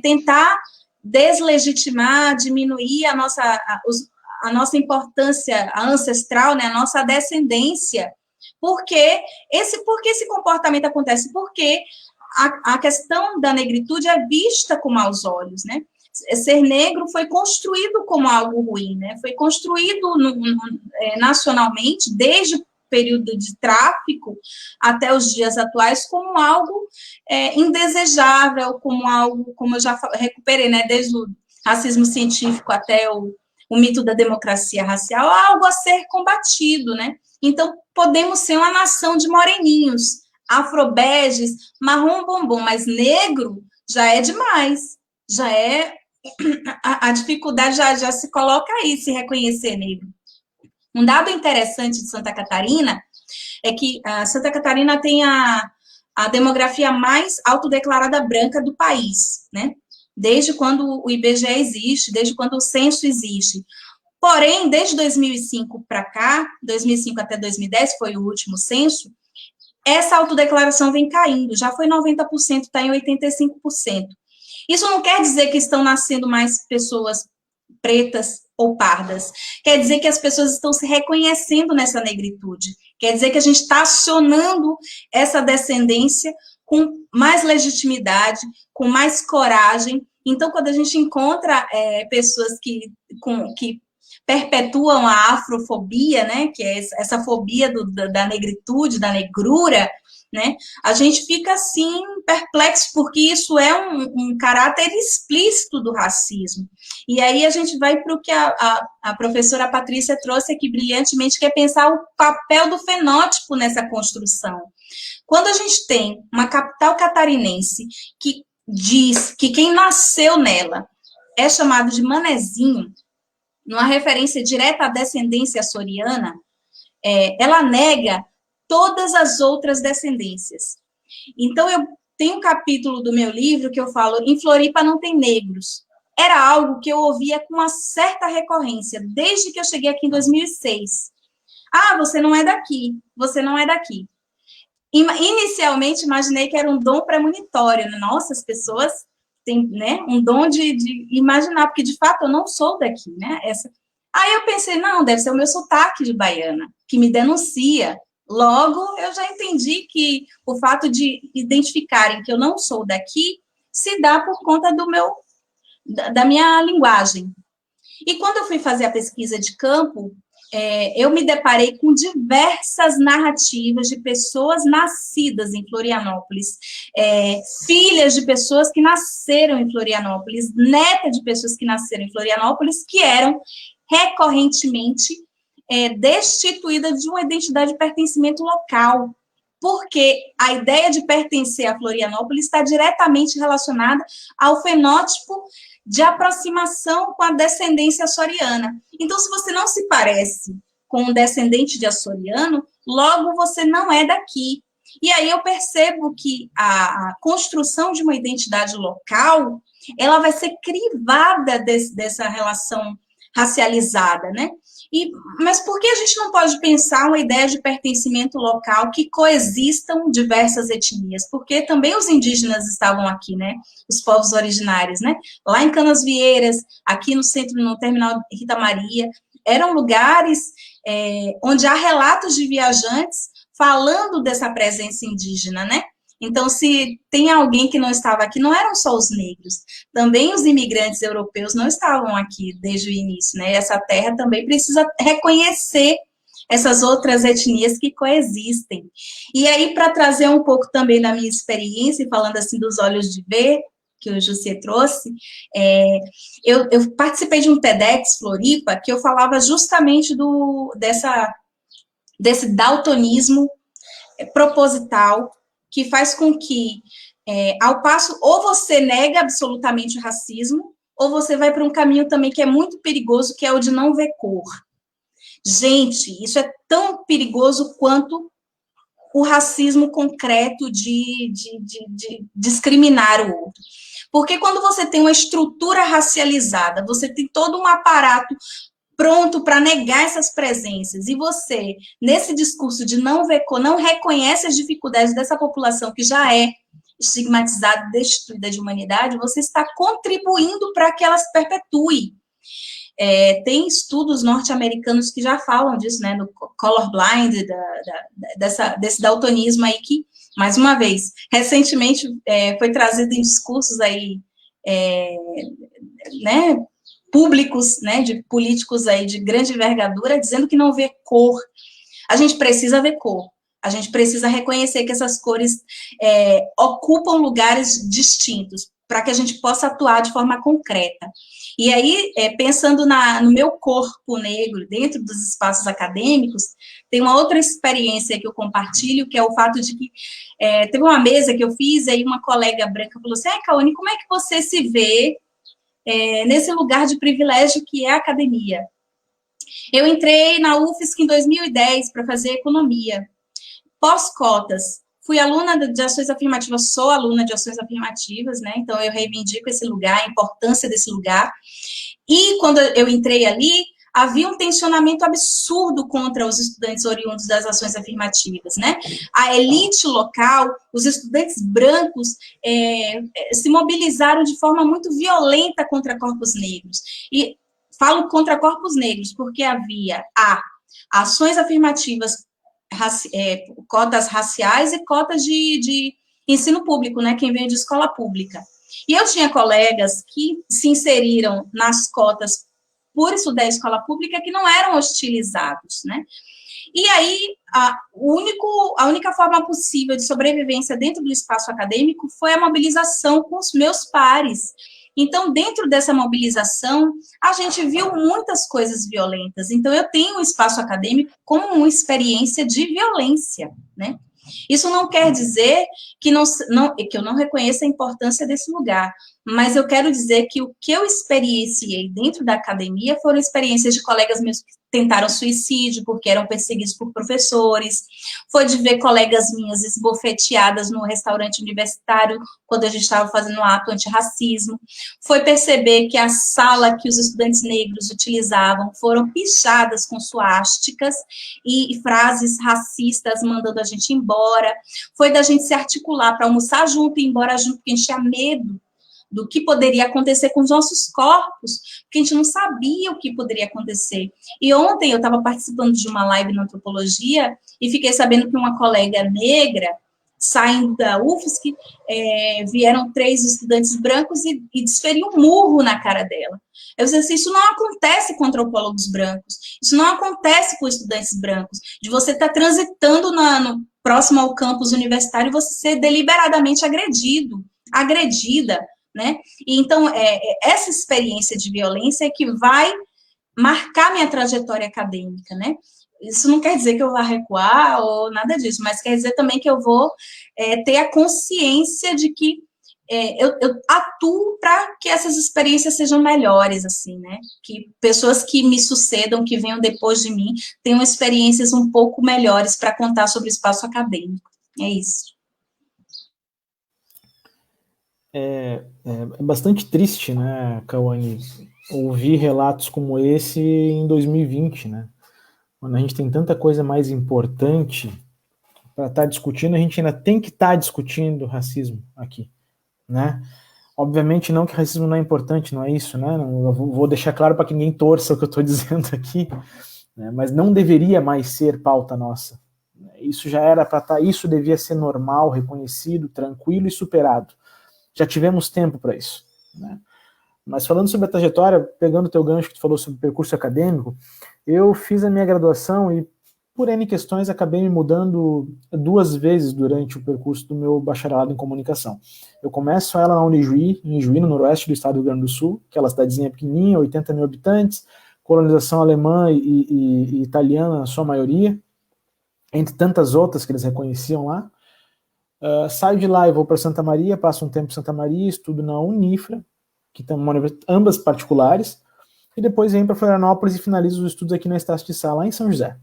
Speaker 2: tentar deslegitimar, diminuir a nossa importância ancestral, né? A nossa descendência. Por que esse comportamento acontece? Porque a questão da negritude é vista com maus olhos, né? Ser negro foi construído como algo ruim, né? Foi construído nacionalmente, desde o período de tráfico até os dias atuais, como algo indesejável, como algo, como eu já recuperei, né? Desde o racismo científico até o mito da democracia racial, algo a ser combatido, né? Então, podemos ser uma nação de moreninhos, afrobeges, marrom bombom, mas negro já é demais, já é, a dificuldade já se coloca aí, se reconhecer negro. Um dado interessante de Santa Catarina é que Santa Catarina tem a demografia mais autodeclarada branca do país, né? Desde quando o IBGE existe, desde quando o censo existe. Porém, desde 2005 para cá, 2005 até 2010, foi o último censo, essa autodeclaração vem caindo, já foi 90%, está em 85%. Isso não quer dizer que estão nascendo mais pessoas pretas ou pardas, quer dizer que as pessoas estão se reconhecendo nessa negritude, quer dizer que a gente está acionando essa descendência com mais legitimidade, com mais coragem. Então, quando a gente encontra pessoas que perpetuam a afrofobia, né, que é essa fobia da negritude, da negrura, né, a gente fica, assim, perplexo, porque isso é um caráter explícito do racismo. E aí a gente vai para o que a professora Patrícia trouxe aqui brilhantemente, que é pensar o papel do fenótipo nessa construção. Quando a gente tem uma capital catarinense que diz que quem nasceu nela é chamado de manezinho, numa referência direta à descendência açoriana, ela nega todas as outras descendências. Então, eu tenho um capítulo do meu livro que eu falo, em Floripa não tem negros. Era algo que eu ouvia com uma certa recorrência, desde que eu cheguei aqui em 2006. Ah, você não é daqui, você não é daqui. Inicialmente, imaginei que era um dom premonitório. Nossa, as pessoas têm, né, um dom de imaginar, porque, de fato, eu não sou daqui, né? Aí eu pensei, não, deve ser o meu sotaque de baiana, que me denuncia. Logo, eu já entendi que o fato de identificarem que eu não sou daqui se dá por conta da minha linguagem. E quando eu fui fazer a pesquisa de campo, eu me deparei com diversas narrativas de pessoas nascidas em Florianópolis, filhas de pessoas que nasceram em Florianópolis, netas de pessoas que nasceram em Florianópolis, que eram recorrentemente destituídas de uma identidade de pertencimento local, porque a ideia de pertencer a Florianópolis está diretamente relacionada ao fenótipo de aproximação com a descendência açoriana. Então, se você não se parece com um descendente de açoriano, logo você não é daqui. E aí eu percebo que a construção de uma identidade local, ela vai ser crivada dessa relação racializada, né? Mas por que a gente não pode pensar uma ideia de pertencimento local que coexistam diversas etnias? Porque também os indígenas estavam aqui, né? Os povos originários, né? Lá em Canasvieiras, aqui no centro, no terminal Rita Maria, eram lugares onde há relatos de viajantes falando dessa presença indígena, né? Então, se tem alguém que não estava aqui, não eram só os negros, também os imigrantes europeus não estavam aqui desde o início, né? Essa terra também precisa reconhecer essas outras etnias que coexistem. E aí, para trazer um pouco também da minha experiência, falando assim dos olhos de ver, que o José trouxe, eu participei de um TEDx Floripa, que eu falava justamente desse daltonismo proposital, que faz com que, ao passo, ou você nega absolutamente o racismo, ou você vai para um caminho também que é muito perigoso, que é o de não ver cor. Gente, isso é tão perigoso quanto o racismo concreto de discriminar o outro. Porque quando você tem uma estrutura racializada, você tem todo um aparato pronto para negar essas presenças, e você, nesse discurso de não ver cor, não reconhece as dificuldades dessa população que já é estigmatizada, destituída de humanidade, você está contribuindo para que ela se perpetue. Tem estudos norte-americanos que já falam disso, né, do colorblind, desse daltonismo aí que, mais uma vez, recentemente foi trazido em discursos aí, né, públicos, né, de políticos aí de grande envergadura, dizendo que não vê cor. A gente precisa ver cor. A gente precisa reconhecer que essas cores ocupam lugares distintos, para que a gente possa atuar de forma concreta. E aí, pensando no meu corpo negro, dentro dos espaços acadêmicos, tem uma outra experiência que eu compartilho, que é o fato de que teve uma mesa que eu fiz, aí uma colega branca falou assim, Kawane, como é que você se vê nesse lugar de privilégio que é a academia? Eu entrei na UFSC em 2010 para fazer economia. Pós-cotas, fui aluna de ações afirmativas, sou aluna de ações afirmativas, né? Então eu reivindico esse lugar, a importância desse lugar. E quando eu entrei ali, havia um tensionamento absurdo contra os estudantes oriundos das ações afirmativas, né? A elite local, os estudantes brancos se mobilizaram de forma muito violenta contra corpos negros. E falo contra corpos negros porque havia ações afirmativas, cotas raciais e cotas de ensino público, né? Quem veio de escola pública. E eu tinha colegas que se inseriram nas cotas por estudar em escola pública que não eram hostilizados, né? E aí, a única forma possível de sobrevivência dentro do espaço acadêmico foi a mobilização com os meus pares. Então, dentro dessa mobilização, a gente viu muitas coisas violentas. Então, eu tenho o espaço acadêmico como uma experiência de violência, né? Isso não quer dizer que eu não reconheça a importância desse lugar, mas eu quero dizer que o que eu experienciei dentro da academia foram experiências de colegas meus que tentaram suicídio porque eram perseguidos por professores, foi de ver colegas minhas esbofeteadas no restaurante universitário quando a gente estava fazendo um ato antirracismo, foi perceber que a sala que os estudantes negros utilizavam foram pichadas com suásticas e frases racistas mandando a gente embora, foi da gente se articular para almoçar junto e ir embora junto, porque a gente tinha medo do que poderia acontecer com os nossos corpos, porque a gente não sabia o que poderia acontecer. E ontem eu estava participando de uma live na antropologia e fiquei sabendo que uma colega negra, saindo da UFSC, vieram 3 estudantes brancos e desferiam um murro na cara dela. Eu disse assim, isso não acontece com antropólogos brancos, isso não acontece com estudantes brancos, de você estar transitando no próximo ao campus universitário e você ser deliberadamente agredida, né? E então, essa experiência de violência é que vai marcar minha trajetória acadêmica, né? Isso não quer dizer que eu vá recuar ou nada disso, mas quer dizer também que eu vou ter a consciência de que eu atuo para que essas experiências sejam melhores, assim, né? Que pessoas que me sucedam, que venham depois de mim, tenham experiências um pouco melhores para contar sobre o espaço acadêmico. É isso.
Speaker 3: É bastante triste, né, Cauane, ouvir relatos como esse em 2020, né? Quando a gente tem tanta coisa mais importante para estar discutindo, a gente ainda tem que estar discutindo racismo aqui, né? Obviamente não que racismo não é importante, não é isso, né? Eu vou deixar claro para que ninguém torça o que eu estou dizendo aqui, né? Mas não deveria mais ser pauta nossa. Isso já era para estar, isso devia ser normal, reconhecido, tranquilo e superado. Já tivemos tempo para isso, né? Mas falando sobre a trajetória, pegando o teu gancho que tu falou sobre o percurso acadêmico, eu fiz a minha graduação e, por N questões, acabei me mudando 2 vezes durante o percurso do meu bacharelado em comunicação. Eu começo ela na Unijuí, em Juí, no noroeste do estado do Rio Grande do Sul, aquela cidadezinha pequenininha, 80 mil habitantes, colonização alemã e italiana na sua maioria, entre tantas outras que eles reconheciam lá. Saio de lá e vou para Santa Maria, passo um tempo em Santa Maria, estudo na Unifra, que tem ambas particulares, e depois venho para Florianópolis e finalizo os estudos aqui na Estácio de Sá, lá em São José.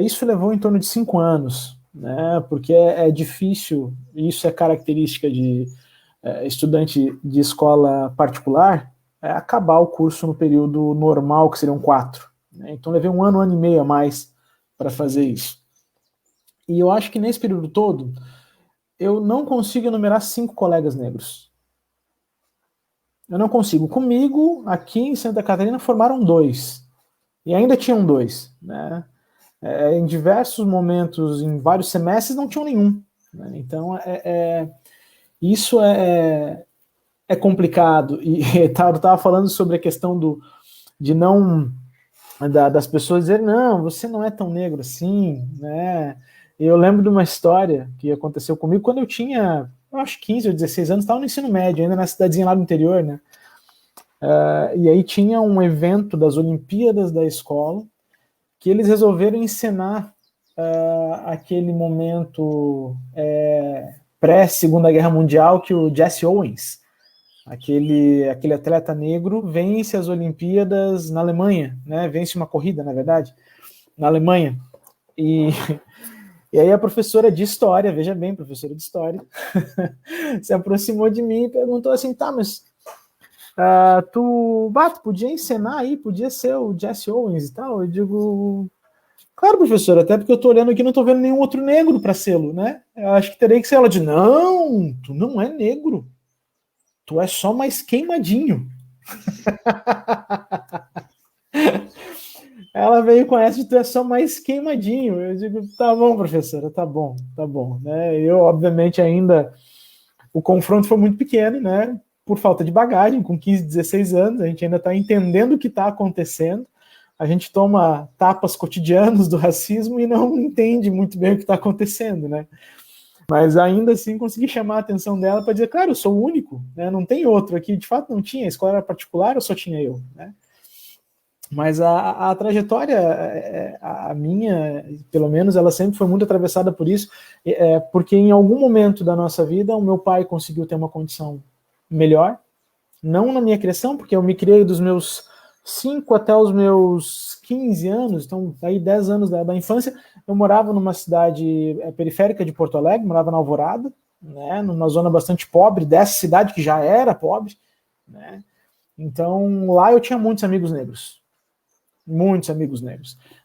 Speaker 3: Isso levou em torno de 5 anos, né, porque é difícil, e isso é característica de estudante de escola particular, acabar o curso no período normal, que seriam 4. Né, então levei 1 ano, 1 ano e meio a mais para fazer isso. E eu acho que nesse período todo, eu não consigo enumerar 5 colegas negros. Eu não consigo. Comigo, aqui em Santa Catarina, formaram 2. E ainda tinham 2. Né? Em diversos momentos, em vários semestres, não tinham nenhum. Né? Então, isso é complicado. E eu estava falando sobre a questão de não... das pessoas dizerem, não, você não é tão negro assim, né? Eu lembro de uma história que aconteceu comigo quando eu tinha, eu acho, 15 ou 16 anos, estava no ensino médio, ainda na cidadezinha lá do interior, né? E aí tinha um evento das Olimpíadas da escola, que eles resolveram encenar aquele momento pré-Segunda Guerra Mundial, que o Jesse Owens, aquele atleta negro, vence as Olimpíadas na Alemanha, né? Vence uma corrida, na verdade, na Alemanha. E aí a professora de história, veja bem, professora de história, se aproximou de mim e perguntou assim, tá, mas tu podia encenar aí, podia ser o Jesse Owens e tal? Eu digo, claro, professora, até porque eu tô olhando aqui e não tô vendo nenhum outro negro para sê-lo, né? Eu acho que teria que ser ela de, não, tu não é negro, tu é só mais queimadinho. Ela veio com essa de tu é só mais queimadinho. Eu digo, tá bom, professora, tá bom, né? Eu, obviamente, ainda o confronto foi muito pequeno, né? Por falta de bagagem, com 15, 16 anos, a gente ainda está entendendo o que está acontecendo. A gente toma tapas cotidianos do racismo e não entende muito bem o que está acontecendo, né? Mas ainda assim consegui chamar a atenção dela para dizer, claro, eu sou o único, né? Não tem outro aqui. De fato, não tinha. A escola era particular, ou só tinha eu, né? Mas a trajetória, a minha, pelo menos, ela sempre foi muito atravessada por isso, porque em algum momento da nossa vida o meu pai conseguiu ter uma condição melhor, não na minha criação, porque eu me criei dos meus 5 até os meus 15 anos, então aí 10 anos da infância, eu morava numa cidade periférica de Porto Alegre, morava na Alvorada, né, numa zona bastante pobre, dessa cidade que já era pobre, né, então lá eu tinha muitos amigos negros.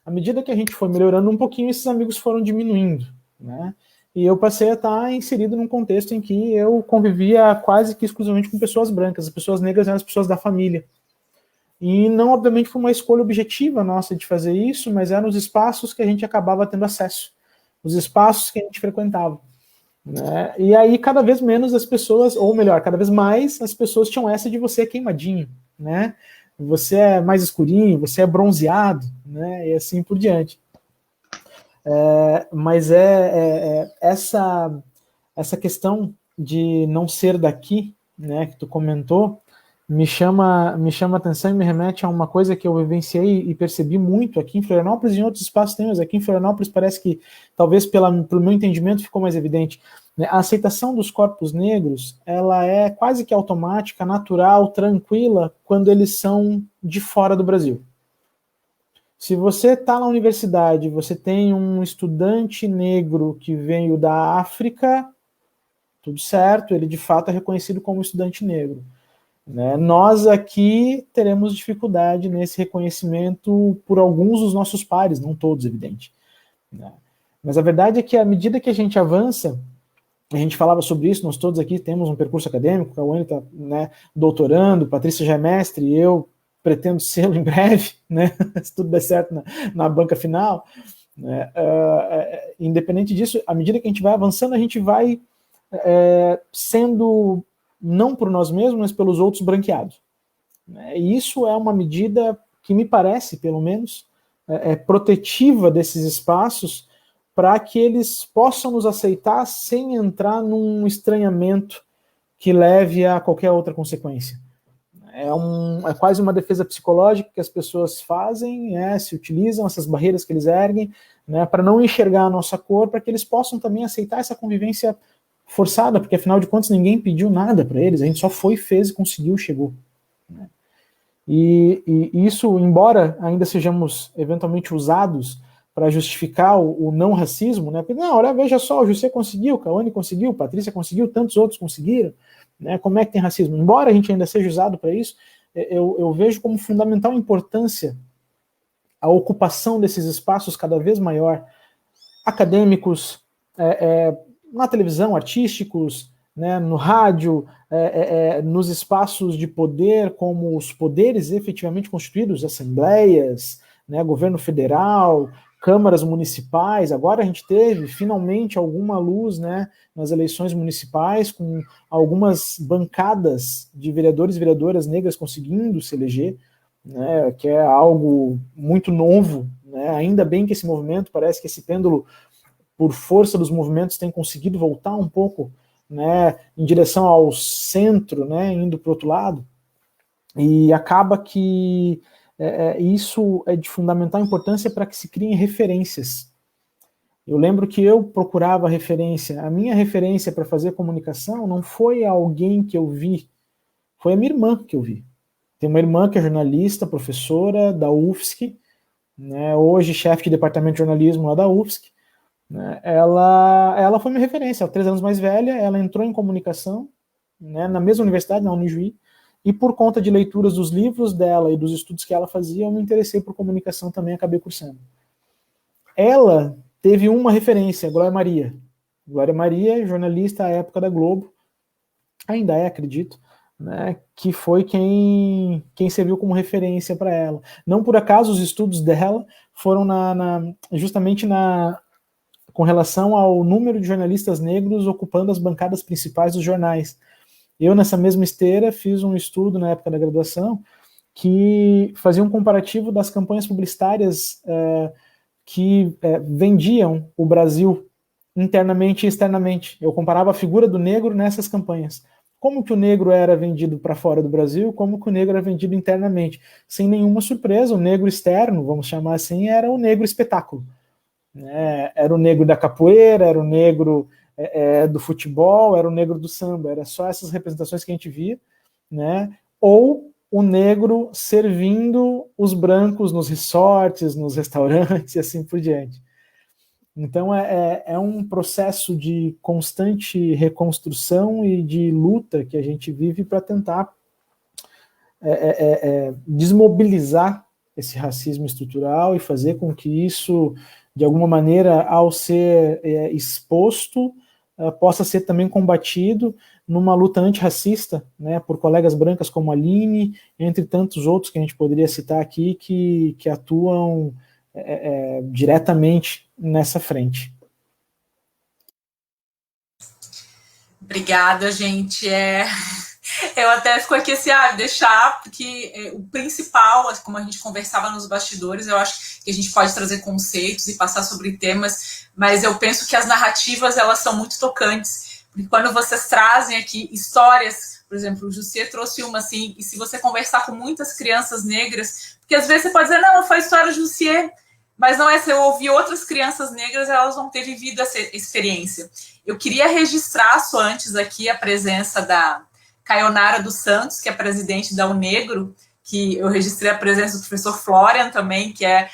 Speaker 3: À medida que a gente foi melhorando um pouquinho, esses amigos foram diminuindo, né? E eu passei a estar inserido num contexto em que eu convivia quase que exclusivamente com pessoas brancas. As pessoas negras eram as pessoas da família. E não, obviamente, foi uma escolha objetiva nossa de fazer isso, mas eram os espaços que a gente acabava tendo acesso, os espaços que a gente frequentava, né? E aí, cada vez menos as pessoas, ou melhor, cada vez mais as pessoas tinham essa de você queimadinho, né? Você é mais escurinho, você é bronzeado, né? E assim por diante. Mas essa questão de não ser daqui, né, que tu comentou, me chama atenção e me remete a uma coisa que eu vivenciei e percebi muito aqui em Florianópolis e em outros espaços tem, mas aqui em Florianópolis parece que, talvez pelo meu entendimento, ficou mais evidente. A aceitação dos corpos negros, ela é quase que automática, natural, tranquila, quando eles são de fora do Brasil. Se você está na universidade, você tem um estudante negro que veio da África, tudo certo, ele de fato é reconhecido como estudante negro, né? Nós aqui teremos dificuldade nesse reconhecimento por alguns dos nossos pares, não todos, evidente, né? Mas a verdade é que à medida que a gente avança, a gente falava sobre isso, nós todos aqui temos um percurso acadêmico, a Wayne está, né, doutorando, Patrícia já é mestre, eu pretendo sê-lo em breve, né, se tudo der certo na banca final, né, independente disso, à medida que a gente vai avançando, a gente vai sendo, não por nós mesmos, mas pelos outros branqueados, né, e isso é uma medida que me parece, pelo menos, protetiva desses espaços, para que eles possam nos aceitar sem entrar num estranhamento que leve a qualquer outra consequência. É quase uma defesa psicológica que as pessoas fazem, se utilizam essas barreiras que eles erguem, né, para não enxergar a nossa cor, para que eles possam também aceitar essa convivência forçada, porque afinal de contas ninguém pediu nada para eles, a gente só foi, fez e conseguiu, chegou, né. E isso, embora ainda sejamos eventualmente usados para justificar o não racismo, né? Porque, não, olha, veja só, o José conseguiu, o Cauane conseguiu, Patrícia conseguiu, tantos outros conseguiram, né? Como é que tem racismo? Embora a gente ainda seja usado para isso, eu vejo como fundamental importância a ocupação desses espaços cada vez maior, acadêmicos, na televisão, artísticos, né, no rádio, nos espaços de poder, como os poderes efetivamente constituídos, assembleias, né, governo federal, câmaras municipais. Agora a gente teve finalmente alguma luz, né, nas eleições municipais, com algumas bancadas de vereadores e vereadoras negras conseguindo se eleger, né, que é algo muito novo, né. Ainda bem que esse movimento, parece que esse pêndulo, por força dos movimentos, tem conseguido voltar um pouco, né, em direção ao centro, né, indo para o outro lado, e acaba que isso é de fundamental importância para que se criem referências. Eu lembro que eu procurava referência, a minha referência para fazer comunicação não foi alguém que eu vi, foi a minha irmã que eu vi. Tem uma irmã que é jornalista, professora da UFSC, né, hoje chefe de departamento de jornalismo lá da UFSC, né, ela foi minha referência. Ela 3 anos mais velha, ela entrou em comunicação, né, na mesma universidade, na Unijuí, e por conta de leituras dos livros dela e dos estudos que ela fazia, eu me interessei por comunicação também, acabei cursando. Ela teve uma referência, Glória Maria. Glória Maria, jornalista à época da Globo, ainda é, acredito, né, que foi quem serviu como referência para ela. Não por acaso os estudos dela foram justamente com relação ao número de jornalistas negros ocupando as bancadas principais dos jornais. Eu, nessa mesma esteira, fiz um estudo na época da graduação que fazia um comparativo das campanhas publicitárias que vendiam o Brasil internamente e externamente. Eu comparava a figura do negro nessas campanhas. Como que o negro era vendido para fora do Brasil, como que o negro era vendido internamente. Sem nenhuma surpresa, o negro externo, vamos chamar assim, era o negro espetáculo. Era o negro da capoeira, era o negro do futebol, era o negro do samba, era só essas representações que a gente via, né? Ou o negro servindo os brancos nos resorts, nos restaurantes e assim por diante. Então é um processo de constante reconstrução e de luta que a gente vive para tentar desmobilizar esse racismo estrutural e fazer com que isso, de alguma maneira, ao ser exposto, possa ser também combatido numa luta antirracista, né, por colegas brancas como a Aline, entre tantos outros que a gente poderia citar aqui, que atuam diretamente nessa frente.
Speaker 1: Obrigada, gente. Eu até fico aqui assim, deixar, porque o principal, como a gente conversava nos bastidores, eu acho que a gente pode trazer conceitos e passar sobre temas, mas eu penso que as narrativas, elas são muito tocantes, porque quando vocês trazem aqui histórias, por exemplo, o Jussier trouxe uma assim, e se você conversar com muitas crianças negras, porque às vezes você pode dizer, não, foi a história do Jussier, mas não é, se eu ouvir outras crianças negras, elas vão ter vivido essa experiência. Eu queria registrar só antes aqui a presença da Caionara dos Santos, que é presidente da UNegro, que eu registrei a presença do professor Florian também, que é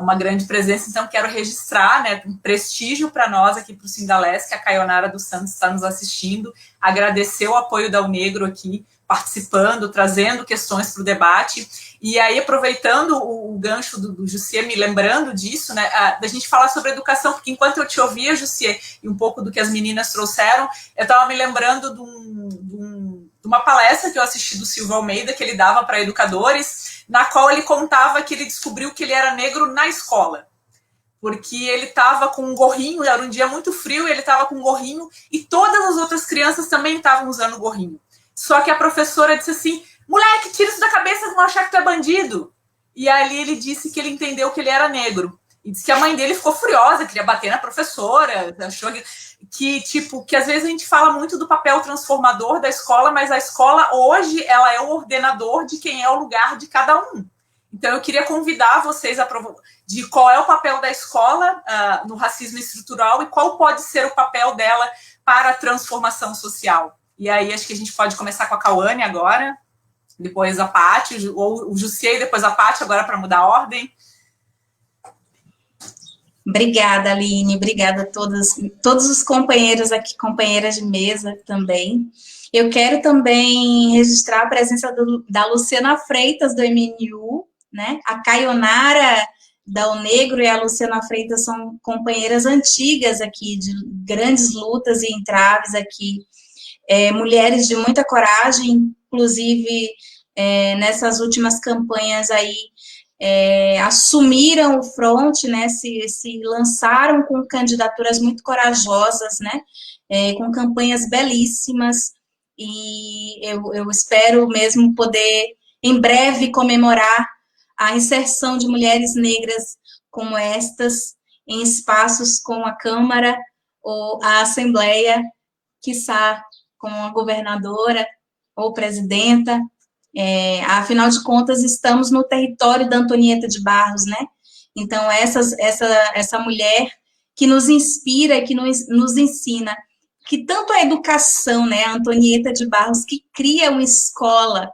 Speaker 1: uma grande presença, então quero registrar, né, um prestígio para nós aqui para o Sindalesc, que a Caionara dos Santos está nos assistindo, agradecer o apoio da UNegro aqui, participando, trazendo questões para o debate, e aí aproveitando o gancho do Jussier, me lembrando disso, né, da gente falar sobre educação, porque enquanto eu te ouvia, Jussier, e um pouco do que as meninas trouxeram, eu estava me lembrando de uma palestra que eu assisti do Silvio Almeida, que ele dava para educadores, na qual ele contava que ele descobriu que ele era negro na escola, porque ele estava com um gorrinho, era um dia muito frio, e ele estava com um gorrinho, e todas as outras crianças também estavam usando gorrinho. Só que a professora disse assim, moleque, tira isso da cabeça, vão achar que tu é bandido. E ali ele disse que ele entendeu que ele era negro. E disse que a mãe dele ficou furiosa, queria bater na professora, achou que às vezes a gente fala muito do papel transformador da escola, mas a escola hoje, ela é o ordenador de quem é o lugar de cada um. Então eu queria convidar vocês de qual é o papel da escola no racismo estrutural e qual pode ser o papel dela para a transformação social. E aí acho que a gente pode começar com a Cauane agora, depois a Paty, ou o Jussier e depois a Paty, agora para mudar a ordem.
Speaker 2: Obrigada, Aline, obrigada a todos os companheiros aqui, companheiras de mesa também. Eu quero também registrar a presença da Luciana Freitas, do MNU, né? A Caionara da UNegro e a Luciana Freitas são companheiras antigas aqui, de grandes lutas e entraves aqui, mulheres de muita coragem, inclusive nessas últimas campanhas aí, assumiram o front, né, se lançaram com candidaturas muito corajosas, né, com campanhas belíssimas, e eu espero mesmo poder, em breve, comemorar a inserção de mulheres negras como estas em espaços como a Câmara ou a Assembleia, quiçá com a governadora ou presidenta. Afinal de contas, estamos no território da Antonieta de Barros, né? Então, essa mulher que nos inspira e que nos ensina que tanto a educação, né, a Antonieta de Barros, que cria uma escola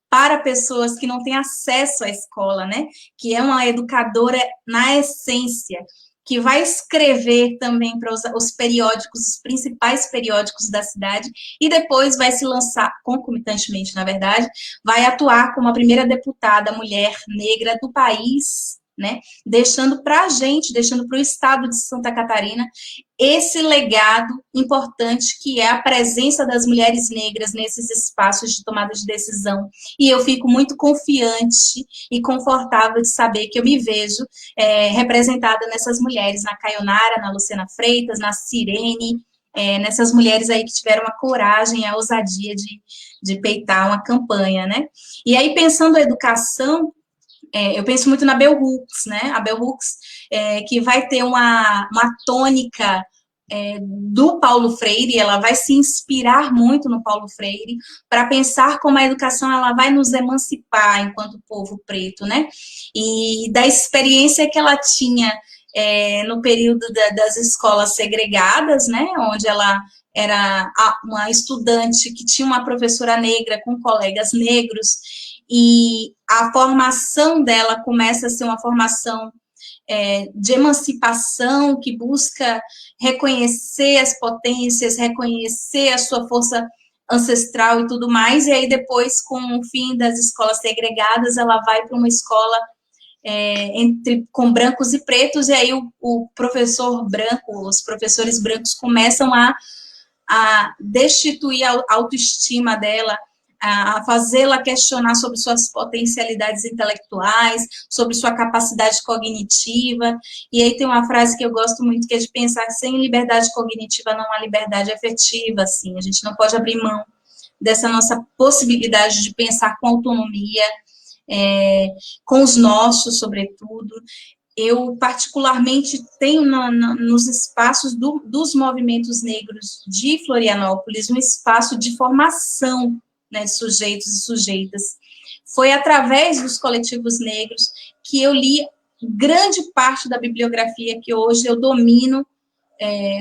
Speaker 2: para pessoas que não têm acesso à escola, né? Que é uma educadora na essência. que vai escrever também para os periódicos, os principais periódicos da cidade, e depois vai se lançar, concomitantemente, na verdade, vai atuar como a primeira deputada mulher negra do país, né, deixando para a gente, deixando para o estado de Santa Catarina, esse legado importante que é a presença das mulheres negras nesses espaços de tomada de decisão. E eu fico muito confiante e confortável de saber que eu me vejo representada nessas mulheres, na Caionara, na Luciana Freitas, na Cirene, nessas mulheres aí que tiveram a coragem, a ousadia de peitar uma campanha, né? E aí, pensando a educação, eu penso muito na Bell Hooks, né? A Bell Hooks, que vai ter uma tônica do Paulo Freire, ela vai se inspirar muito no Paulo Freire para pensar como a educação ela vai nos emancipar enquanto povo preto, né? E da experiência que ela tinha no período das escolas segregadas, né? Onde ela era uma estudante que tinha uma professora negra com colegas negros, e a formação dela começa a ser uma formação de emancipação, que busca reconhecer as potências, reconhecer a sua força ancestral e tudo mais, e aí depois, com o fim das escolas segregadas, ela vai para uma escola com brancos e pretos, e aí o professor branco, os professores brancos começam a destituir a autoestima dela, a fazê-la questionar sobre suas potencialidades intelectuais, sobre sua capacidade cognitiva. E aí tem uma frase que eu gosto muito, que é de pensar que sem liberdade cognitiva não há liberdade afetiva, assim, a gente não pode abrir mão dessa nossa possibilidade de pensar com autonomia, com os nossos, sobretudo. Eu, particularmente, tenho nos espaços dos movimentos negros de Florianópolis um espaço de formação, né, de sujeitos e sujeitas. Foi através dos coletivos negros que eu li grande parte da bibliografia que hoje eu domino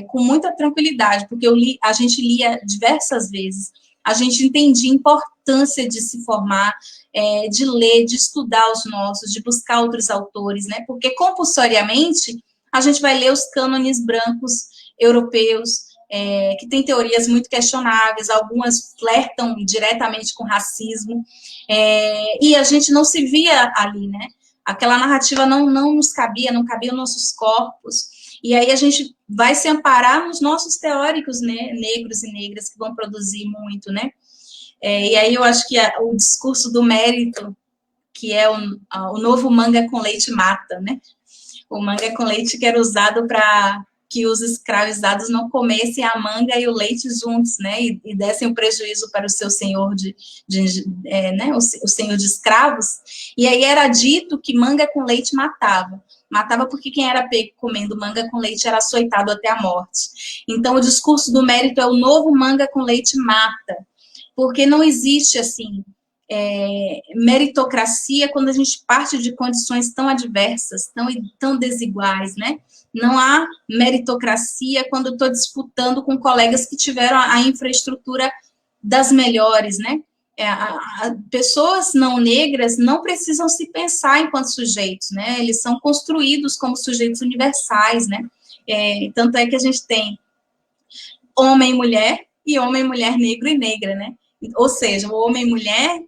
Speaker 2: com muita tranquilidade, porque a gente lia diversas vezes, a gente entendia a importância de se formar, de ler, de estudar os nossos, de buscar outros autores, né, porque compulsoriamente a gente vai ler os cânones brancos europeus, que tem teorias muito questionáveis, algumas flertam diretamente com racismo, e a gente não se via ali, né? Aquela narrativa não nos cabia, não cabia nos nossos corpos, e aí a gente vai se amparar nos nossos teóricos, né, negros e negras, que vão produzir muito, né? E aí eu acho que o discurso do mérito, que é o novo manga com leite mata, né? O manga com leite que era usado para que os escravizados não comessem a manga e o leite juntos, né, e dessem o prejuízo para o seu senhor né, o senhor de escravos, e aí era dito que manga com leite matava porque quem era pego comendo manga com leite era açoitado até a morte. Então o discurso do mérito é o novo manga com leite mata, porque não existe, assim, meritocracia quando a gente parte de condições tão adversas, tão desiguais, né? Não há meritocracia quando eu estou disputando com colegas que tiveram a infraestrutura das melhores, né? Pessoas não negras não precisam se pensar enquanto sujeitos, né? Eles são construídos como sujeitos universais, né? Tanto é que a gente tem homem e mulher negro e negra, né? Ou seja, o homem e mulher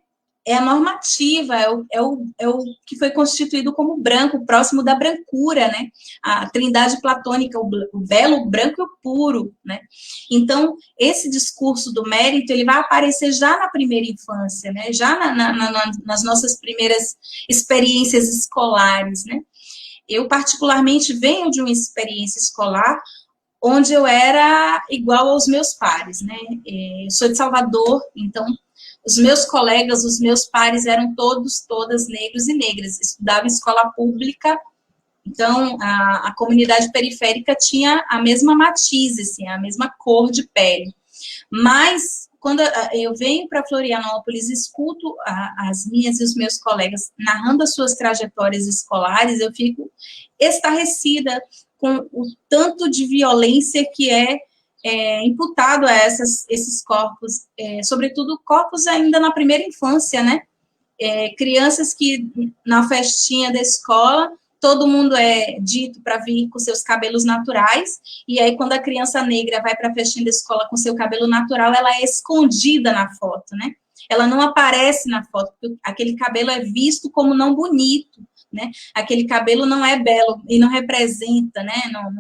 Speaker 2: é a normativa, é o que foi constituído como branco, próximo da brancura, né? A trindade platônica, o belo, o branco e o puro, né? Então, esse discurso do mérito, ele vai aparecer já na primeira infância, né? Já nas nossas primeiras experiências escolares, né? Eu, particularmente, venho de uma experiência escolar onde eu era igual aos meus pares, né? Eu sou de Salvador, então os meus colegas, os meus pares eram todas negros e negras, estudavam em escola pública, então a comunidade periférica tinha a mesma matiz, assim, a mesma cor de pele. Mas, quando eu venho para Florianópolis, escuto as minhas e os meus colegas narrando as suas trajetórias escolares, eu fico estarrecida com o tanto de violência que é imputado a esses corpos, sobretudo corpos ainda na primeira infância, né? Crianças que, na festinha da escola, todo mundo é dito para vir com seus cabelos naturais, e aí quando a criança negra vai para a festinha da escola com seu cabelo natural, ela é escondida na foto, né? Ela não aparece na foto, porque aquele cabelo é visto como não bonito, né? Aquele cabelo não é belo e não representa, né?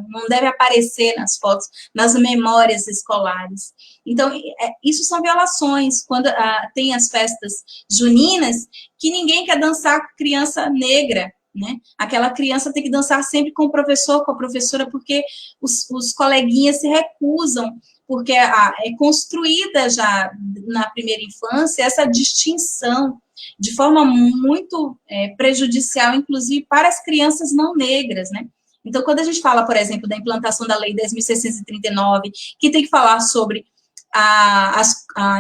Speaker 2: Não deve aparecer nas fotos, nas memórias escolares. Então, isso são violações. Quando tem as festas juninas, que ninguém quer dançar com criança negra, né? Aquela criança tem que dançar sempre com o professor, com a professora, porque os coleguinhas se recusam, porque é construída já na primeira infância essa distinção de forma muito prejudicial, inclusive para as crianças não negras, né? Então, quando a gente fala, por exemplo, da implantação da Lei 10.639, que tem que falar sobre a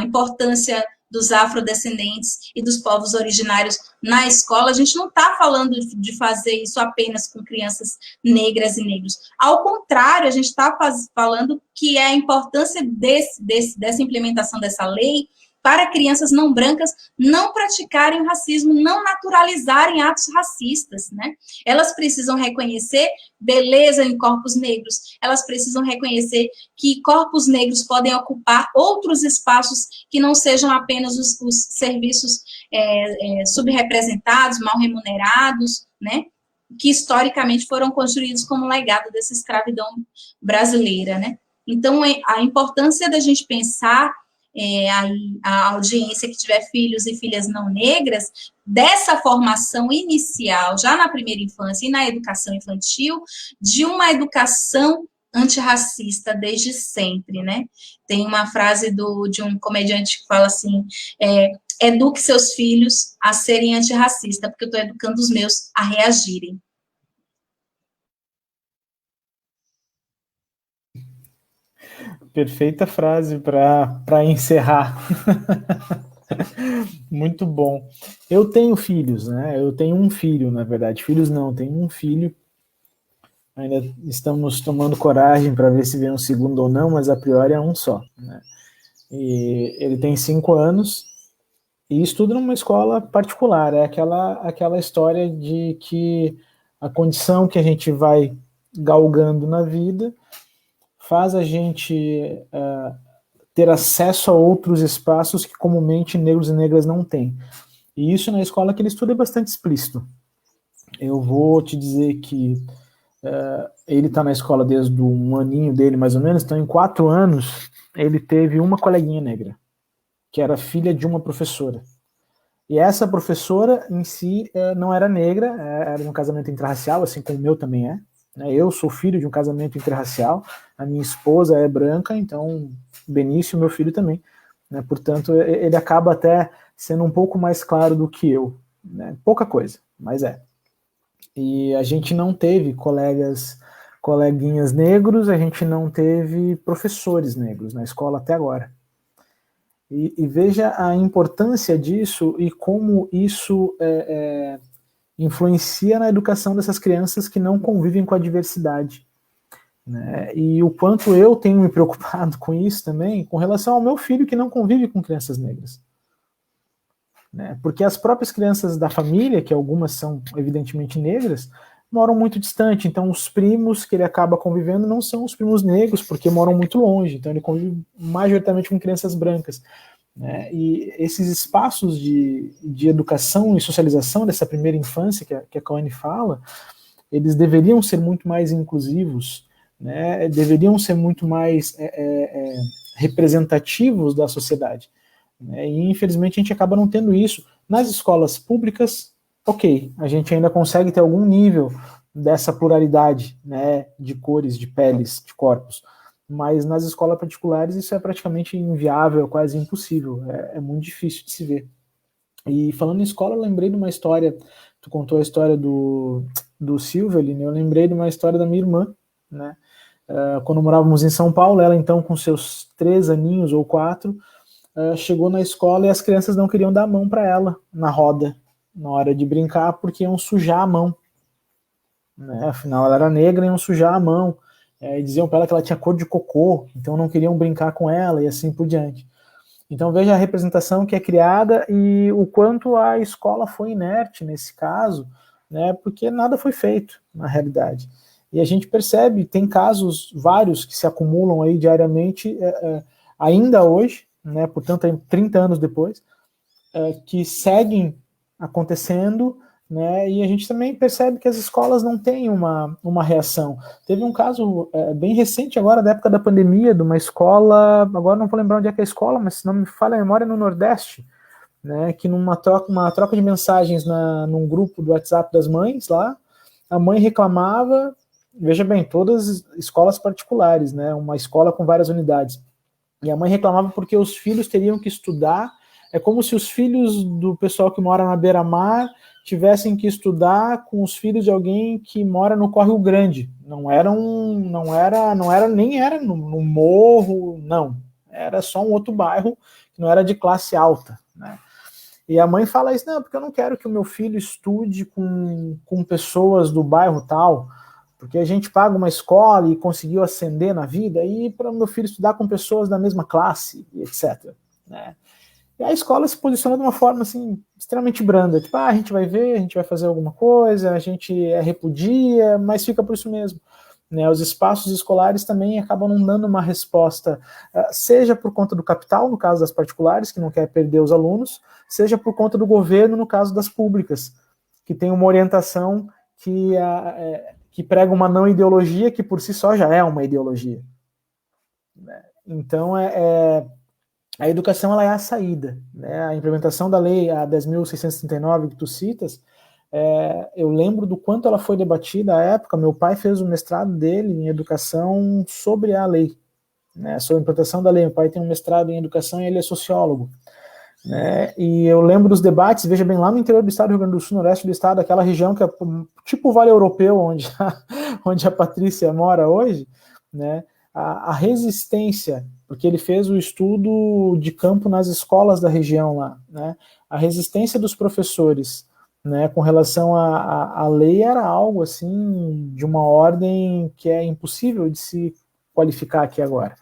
Speaker 2: importância dos afrodescendentes e dos povos originários na escola, a gente não está falando de fazer isso apenas com crianças negras e negros. Ao contrário, a gente está falando que é a importância dessa implementação dessa lei para crianças não brancas não praticarem o racismo, não naturalizarem atos racistas, né? Elas precisam reconhecer beleza em corpos negros, elas precisam reconhecer que corpos negros podem ocupar outros espaços que não sejam apenas os serviços subrepresentados, mal remunerados, né? Que historicamente foram construídos como legado dessa escravidão brasileira, né? Então, a importância da gente pensar a audiência que tiver filhos e filhas não negras, dessa formação inicial, já na primeira infância e na educação infantil, de uma educação antirracista desde sempre, né? Tem uma frase de um comediante que fala assim, eduque seus filhos a serem antirracistas, porque eu estou educando os meus a reagirem.
Speaker 3: Perfeita frase para encerrar. Muito bom. Eu tenho filhos, né? Eu tenho um filho, na verdade. Filhos não, tenho um filho. Ainda estamos tomando coragem para ver se vem um segundo ou não, mas a priori é um só, né? E ele tem 5 anos e estuda numa escola particular. É aquela história de que a condição que a gente vai galgando na vida faz a gente ter acesso a outros espaços que comumente negros e negras não têm. E isso na escola que ele estuda é bastante explícito. Eu vou te dizer que ele está na escola desde um aninho dele, mais ou menos, então em 4 anos ele teve uma coleguinha negra, que era filha de uma professora. E essa professora em si não era negra, era um casamento interracial, assim como o meu também é. Eu sou filho de um casamento interracial, a minha esposa é branca, então Benício, meu filho também, né? Portanto, ele acaba até sendo um pouco mais claro do que eu, né? Pouca coisa, mas é. E a gente não teve coleguinhas negros, a gente não teve professores negros na escola até agora. E veja a importância disso e como isso influencia na educação dessas crianças que não convivem com a diversidade, né? E o quanto eu tenho me preocupado com isso também, com relação ao meu filho que não convive com crianças negras, né? Porque as próprias crianças da família, que algumas são evidentemente negras, moram muito distante, então os primos que ele acaba convivendo não são os primos negros, porque moram muito longe, então ele convive majoritariamente com crianças brancas, né? E esses espaços de educação e socialização dessa primeira infância que a Kawane fala, eles deveriam ser muito mais inclusivos, né? Deveriam ser muito mais representativos da sociedade, né? E infelizmente a gente acaba não tendo isso. Nas escolas públicas, ok, a gente ainda consegue ter algum nível dessa pluralidade, né, de cores, de peles, de corpos, mas nas escolas particulares isso é praticamente inviável, quase impossível, é muito difícil de se ver. E falando em escola, eu lembrei de uma história, tu contou a história do Silvio, Aline, eu lembrei de uma história da minha irmã, né, quando morávamos em São Paulo, ela então com seus 3 aninhos ou 4, chegou na escola e as crianças não queriam dar a mão para ela na roda, na hora de brincar, porque iam sujar a mão, né? Afinal ela era negra, iam sujar a mão, e diziam para ela que ela tinha cor de cocô, então não queriam brincar com ela e assim por diante. Então veja a representação que é criada e o quanto a escola foi inerte nesse caso, né, porque nada foi feito, na realidade. E a gente percebe, tem casos vários que se acumulam aí diariamente, ainda hoje, né, portanto, 30 anos depois, que seguem acontecendo, né, e a gente também percebe que as escolas não têm uma reação. Teve um caso bem recente agora, da época da pandemia, de uma escola, agora não vou lembrar onde é que é a escola, mas se não me falha a memória, no Nordeste, né, que numa troca de mensagens num grupo do WhatsApp das mães lá, a mãe reclamava, veja bem, todas escolas particulares, né, uma escola com várias unidades, e a mãe reclamava porque os filhos teriam que estudar. É como se os filhos do pessoal que mora na beira-mar tivessem que estudar com os filhos de alguém que mora no Córrego Grande. Não era no morro, não. Era só um outro bairro que não era de classe alta, né? E a mãe fala isso, não, porque eu não quero que o meu filho estude com pessoas do bairro tal, porque a gente paga uma escola e conseguiu ascender na vida, e para o meu filho estudar com pessoas da mesma classe, etc. Né? E a escola se posiciona de uma forma assim, extremamente branda, tipo, a gente vai ver, a gente vai fazer alguma coisa, a gente repudia, mas fica por isso mesmo. Né? Os espaços escolares também acabam não dando uma resposta, seja por conta do capital, no caso das particulares, que não quer perder os alunos, seja por conta do governo, no caso das públicas, que tem uma orientação que prega uma não ideologia, que por si só já é uma ideologia. Então, a educação ela é a saída. Né? A implementação da lei, a 10.639, que tu citas, eu lembro do quanto ela foi debatida à época. Meu pai fez o mestrado dele em educação sobre a lei, né? Sobre a implantação da lei. Meu pai tem um mestrado em educação e ele é sociólogo. Né? E eu lembro dos debates, veja bem, lá no interior do estado do Rio Grande do Sul, no oeste do estado, aquela região que é tipo o Vale Europeu, onde a Patrícia mora hoje, né? A resistência, porque ele fez o estudo de campo nas escolas da região lá, né? A resistência dos professores, né, com relação à lei era algo assim de uma ordem que é impossível de se qualificar aqui agora.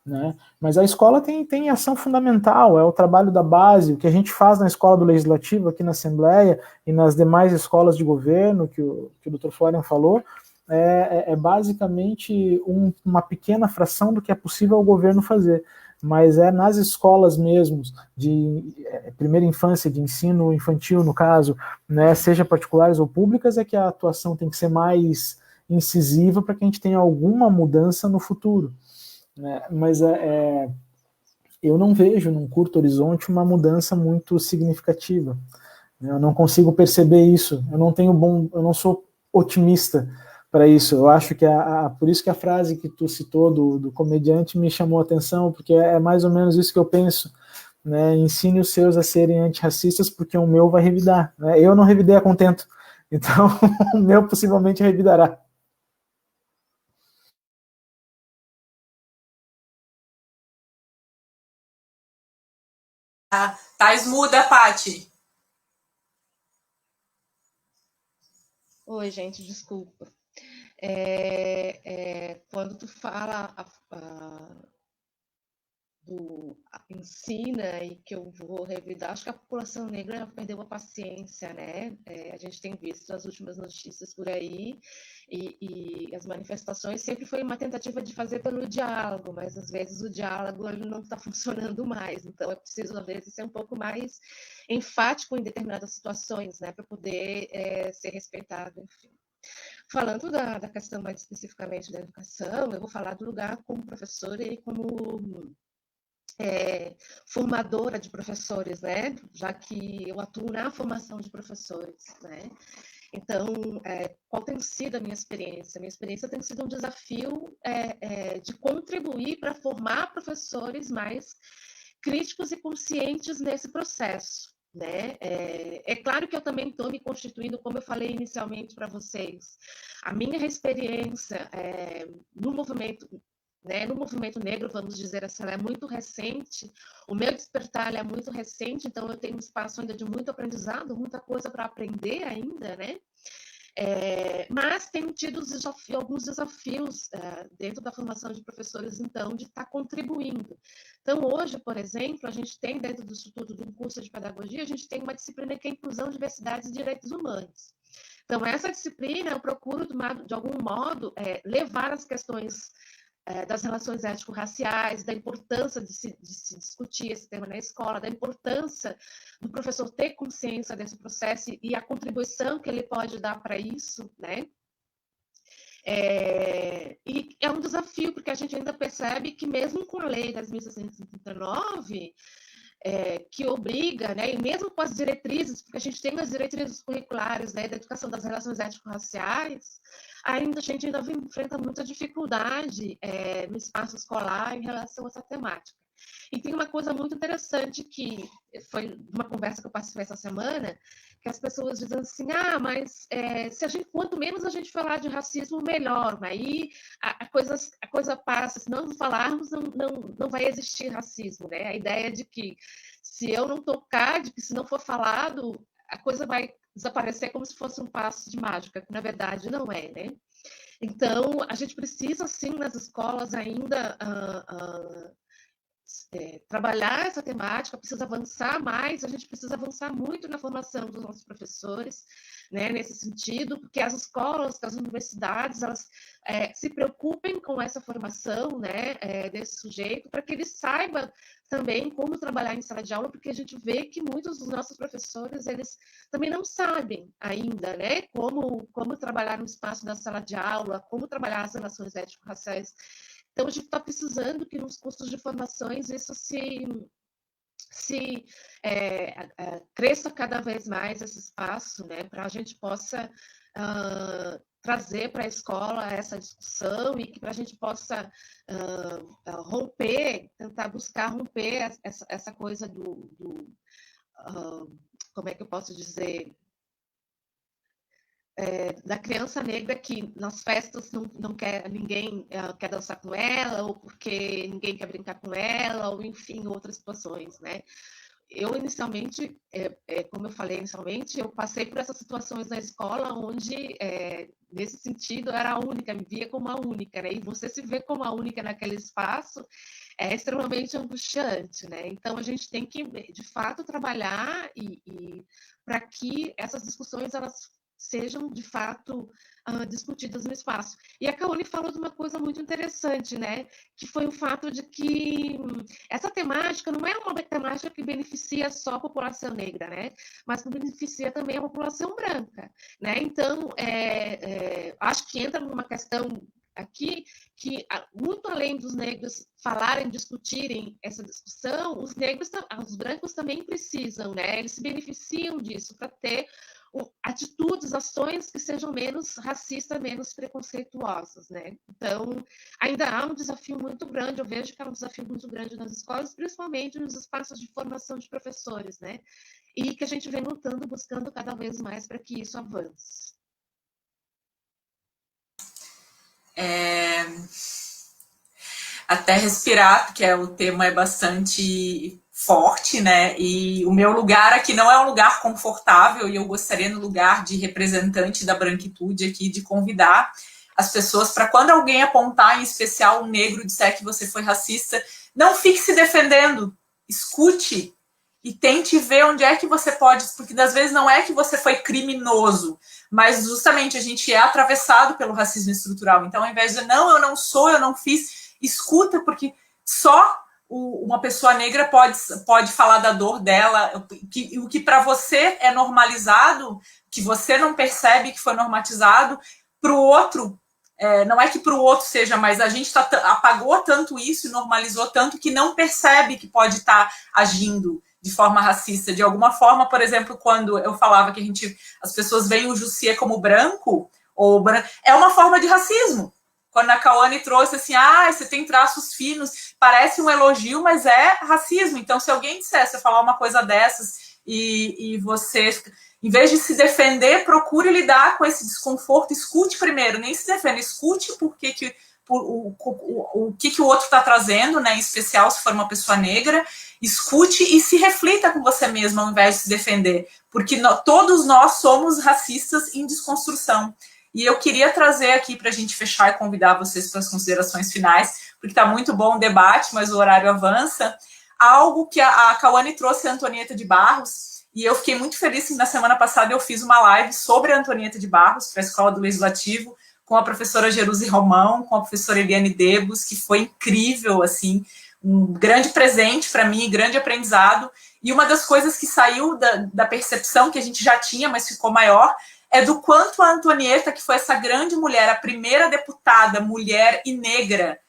Speaker 3: Né? Mas a escola tem ação fundamental, é o trabalho da base, o que a gente faz na escola do Legislativo, aqui na Assembleia e nas demais escolas de governo, que o Dr. Florian falou, é basicamente uma pequena fração do que é possível o governo fazer, mas é nas escolas mesmo, de primeira infância, de ensino infantil, no caso, né, seja particulares ou públicas, é que a atuação tem que ser mais incisiva para que a gente tenha alguma mudança no futuro. Né? Mas eu não vejo num curto horizonte uma mudança muito significativa. Eu não consigo perceber isso. Eu não sou otimista para isso. Eu acho que por isso que a frase que tu citou do comediante me chamou a atenção, porque é mais ou menos isso que eu penso. Né? Ensine os seus a serem antirracistas, porque o meu vai revidar. Né? Eu não revidei a contento, então o meu possivelmente revidará.
Speaker 1: Tais muda, Paty.
Speaker 4: Oi, gente, desculpa. Quando tu fala do ensina e que eu vou revidar, acho que a população negra já perdeu a paciência, né? A gente tem visto as últimas notícias por aí e as manifestações sempre foi uma tentativa de fazer pelo diálogo, mas às vezes o diálogo ele não está funcionando mais, então é preciso às vezes ser um pouco mais enfático em determinadas situações, né, para poder ser respeitado, enfim. Falando da questão mais especificamente da educação, eu vou falar do lugar como professora e como formadora de professores, né? Já que eu atuo na formação de professores, né? Então, qual tem sido a minha experiência? Minha experiência tem sido um desafio de contribuir para formar professores mais críticos e conscientes nesse processo. Né? É claro que eu também estou me constituindo, como eu falei inicialmente para vocês, a minha experiência no movimento, né, no movimento negro, vamos dizer assim, ela é muito recente, o meu despertar é muito recente, então eu tenho um espaço ainda de muito aprendizado, muita coisa para aprender ainda, né? Mas tenho tido alguns desafios dentro da formação de professores, então, de estar contribuindo. Então, hoje, por exemplo, a gente tem, dentro do Instituto do curso de Pedagogia, a gente tem uma disciplina que é Inclusão, Diversidade e Direitos Humanos. Então, essa disciplina eu procuro, de algum modo, levar as questões das relações étnico-raciais, da importância de se discutir esse tema na escola, da importância do professor ter consciência desse processo e a contribuição que ele pode dar para isso, né? E é um desafio, porque a gente ainda percebe que mesmo com a lei 10.639, que obriga, né, e mesmo com as diretrizes, porque a gente tem as diretrizes curriculares, né, da educação das relações étnico-raciais, a gente ainda enfrenta muita dificuldade no espaço escolar em relação a essa temática. E tem uma coisa muito interessante que foi uma conversa que eu participei essa semana, que as pessoas dizem assim, mas quanto menos a gente falar de racismo, melhor. Aí a coisa passa, se não falarmos, não vai existir racismo, né? A ideia de que se eu não tocar, de que se não for falado, a coisa vai desaparecer como se fosse um passo de mágica, que na verdade não é, né? Então, a gente precisa, sim, nas escolas ainda trabalhar essa temática, precisa avançar mais, a gente precisa avançar muito na formação dos nossos professores, né, nesse sentido, porque as escolas, as universidades, elas se preocupem com essa formação, né, desse sujeito, para que ele saiba também como trabalhar em sala de aula, porque a gente vê que muitos dos nossos professores, eles também não sabem ainda, né, como trabalhar no espaço da sala de aula, como trabalhar as relações étnico-raciais. Então, a gente está precisando que nos cursos de formações isso cresça cada vez mais esse espaço, né, para a gente possa trazer para a escola essa discussão e que para a gente possa tentar buscar romper essa coisa como é que eu posso dizer, da criança negra que nas festas ninguém quer dançar com ela, ou porque ninguém quer brincar com ela, ou enfim, outras situações, né? Eu inicialmente, como eu falei inicialmente, eu passei por essas situações na escola onde, nesse sentido, eu era a única, me via como a única, né? E você se vê como a única naquele espaço é extremamente angustiante, né? Então, a gente tem que, de fato, trabalhar para que essas discussões, elas sejam, de fato, discutidas no espaço. E a Kaone falou de uma coisa muito interessante, né? Que foi o fato de que essa temática não é uma temática que beneficia só a população negra, né? Mas que beneficia também a população branca, né? Então, acho que entra numa questão aqui que, muito além dos negros falarem, discutirem essa discussão, os brancos também precisam, né? Eles se beneficiam disso para ter atitudes, ações que sejam menos racistas, menos preconceituosas, né? Então, ainda há um desafio muito grande, eu vejo que há um desafio muito grande nas escolas, principalmente nos espaços de formação de professores, né? E que a gente vem lutando, buscando cada vez mais para que isso avance.
Speaker 1: Até respirar, porque o tema é bastante forte, né? E o meu lugar aqui não é um lugar confortável, e eu gostaria, no lugar de representante da branquitude aqui, de convidar as pessoas para, quando alguém apontar, em especial um negro, disser que você foi racista, não fique se defendendo, escute e tente ver onde é que você pode, porque às vezes não é que você foi criminoso, mas justamente a gente é atravessado pelo racismo estrutural. Então, ao invés de não, eu não sou, eu não fiz, escuta, porque só uma pessoa negra pode falar da dor dela, o que para você é normalizado, que você não percebe que foi normatizado, para o outro, não é que para o outro seja, mas a gente apagou tanto isso e normalizou tanto que não percebe que pode estar agindo de forma racista. De alguma forma, por exemplo, quando eu falava que as pessoas veem o Jussier como branco, é uma forma de racismo. Quando a Kaone trouxe assim, você tem traços finos, parece um elogio, mas é racismo. Então, se alguém dissesse, falar uma coisa dessas e você, em vez de se defender, procure lidar com esse desconforto, escute primeiro, nem se defenda, escute o que o outro está trazendo, né, em especial se for uma pessoa negra, escute e se reflita com você mesmo ao invés de se defender, porque todos nós somos racistas em desconstrução. E eu queria trazer aqui para a gente fechar e convidar vocês para as considerações finais, porque está muito bom o debate, mas o horário avança. Algo que a Kaone trouxe, a Antonieta de Barros, e eu fiquei muito feliz que na semana passada eu fiz uma live sobre a Antonieta de Barros, para a Escola do Legislativo, com a professora Jerusi Romão, com a professora Eliane Debus, que foi incrível, assim, um grande presente para mim, grande aprendizado. E uma das coisas que saiu da percepção que a gente já tinha, mas ficou maior, é do quanto a Antonieta, que foi essa grande mulher, a primeira deputada mulher e negra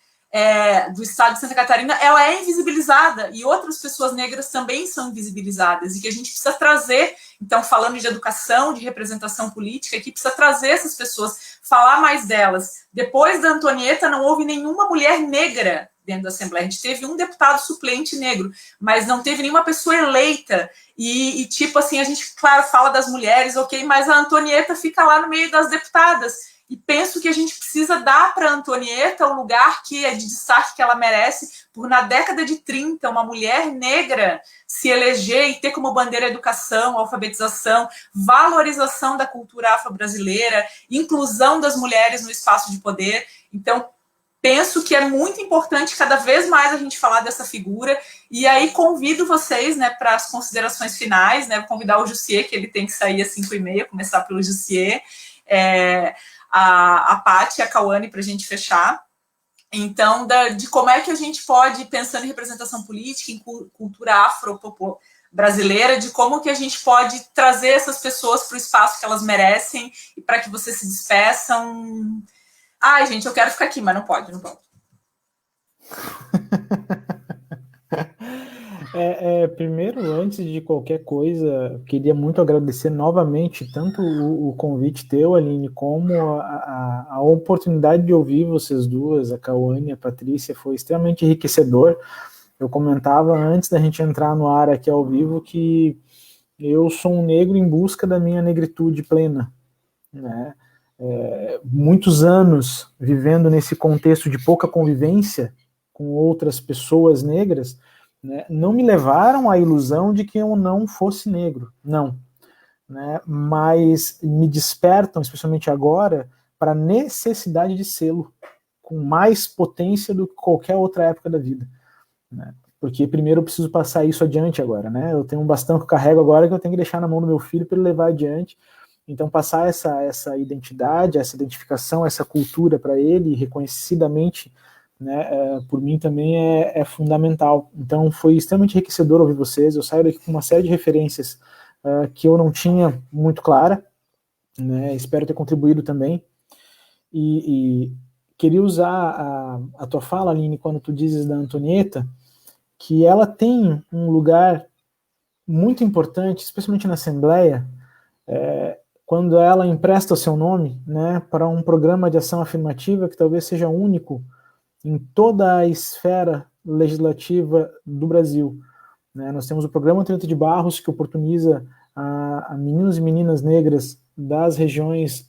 Speaker 1: do estado de Santa Catarina, ela é invisibilizada, e outras pessoas negras também são invisibilizadas, e que a gente precisa trazer, então, falando de educação, de representação política, que precisa trazer essas pessoas, falar mais delas. Depois da Antonieta, não houve nenhuma mulher negra dentro da Assembleia. A gente teve um deputado suplente negro, mas não teve nenhuma pessoa eleita. E tipo assim, a gente, claro, fala das mulheres, ok, mas a Antonieta fica lá no meio das deputadas. E penso que a gente precisa dar para a Antonieta o lugar que é de destaque que ela merece, por na década de 30, uma mulher negra se eleger e ter como bandeira a educação, a alfabetização, valorização da cultura afro-brasileira, inclusão das mulheres no espaço de poder. Então, penso que é muito importante cada vez mais a gente falar dessa figura, e aí convido vocês, né, para as considerações finais, né, vou convidar o Jussier, que ele tem que sair às 5h30, começar pelo Jussier, a Paty e a Cauane para a gente fechar. Então, de como é que a gente pode, pensando em representação política, em cultura afro-brasileira, de como que a gente pode trazer essas pessoas para o espaço que elas merecem e para que vocês se despeçam. Ai, gente, eu quero ficar aqui, mas não pode.
Speaker 3: Primeiro, antes de qualquer coisa, queria muito agradecer novamente tanto o convite teu, Aline, como a oportunidade de ouvir vocês duas, a Cauane e a Patrícia, foi extremamente enriquecedor. Eu comentava antes da gente entrar no ar aqui ao vivo que eu sou um negro em busca da minha negritude plena, né? Muitos anos vivendo nesse contexto de pouca convivência com outras pessoas negras, né, não me levaram à ilusão de que eu não fosse negro, não, né, mas me despertam, especialmente agora, para a necessidade de sê-lo, com mais potência do que qualquer outra época da vida, né, porque primeiro eu preciso passar isso adiante agora, né, eu tenho um bastão que eu carrego agora que eu tenho que deixar na mão do meu filho para ele levar adiante. Então, passar essa identidade, essa identificação, essa cultura para ele, reconhecidamente, né, por mim também é fundamental. Então, foi extremamente enriquecedor ouvir vocês. Eu saio daqui com uma série de referências que eu não tinha muito clara, né, espero ter contribuído também. E queria usar a tua fala, Aline, quando tu dizes da Antonieta, que ela tem um lugar muito importante, especialmente na Assembleia, quando ela empresta o seu nome, né, para um programa de ação afirmativa que talvez seja único em toda a esfera legislativa do Brasil, né. Nós temos o programa Antonieta de Barros, que oportuniza a meninos e meninas negras das regiões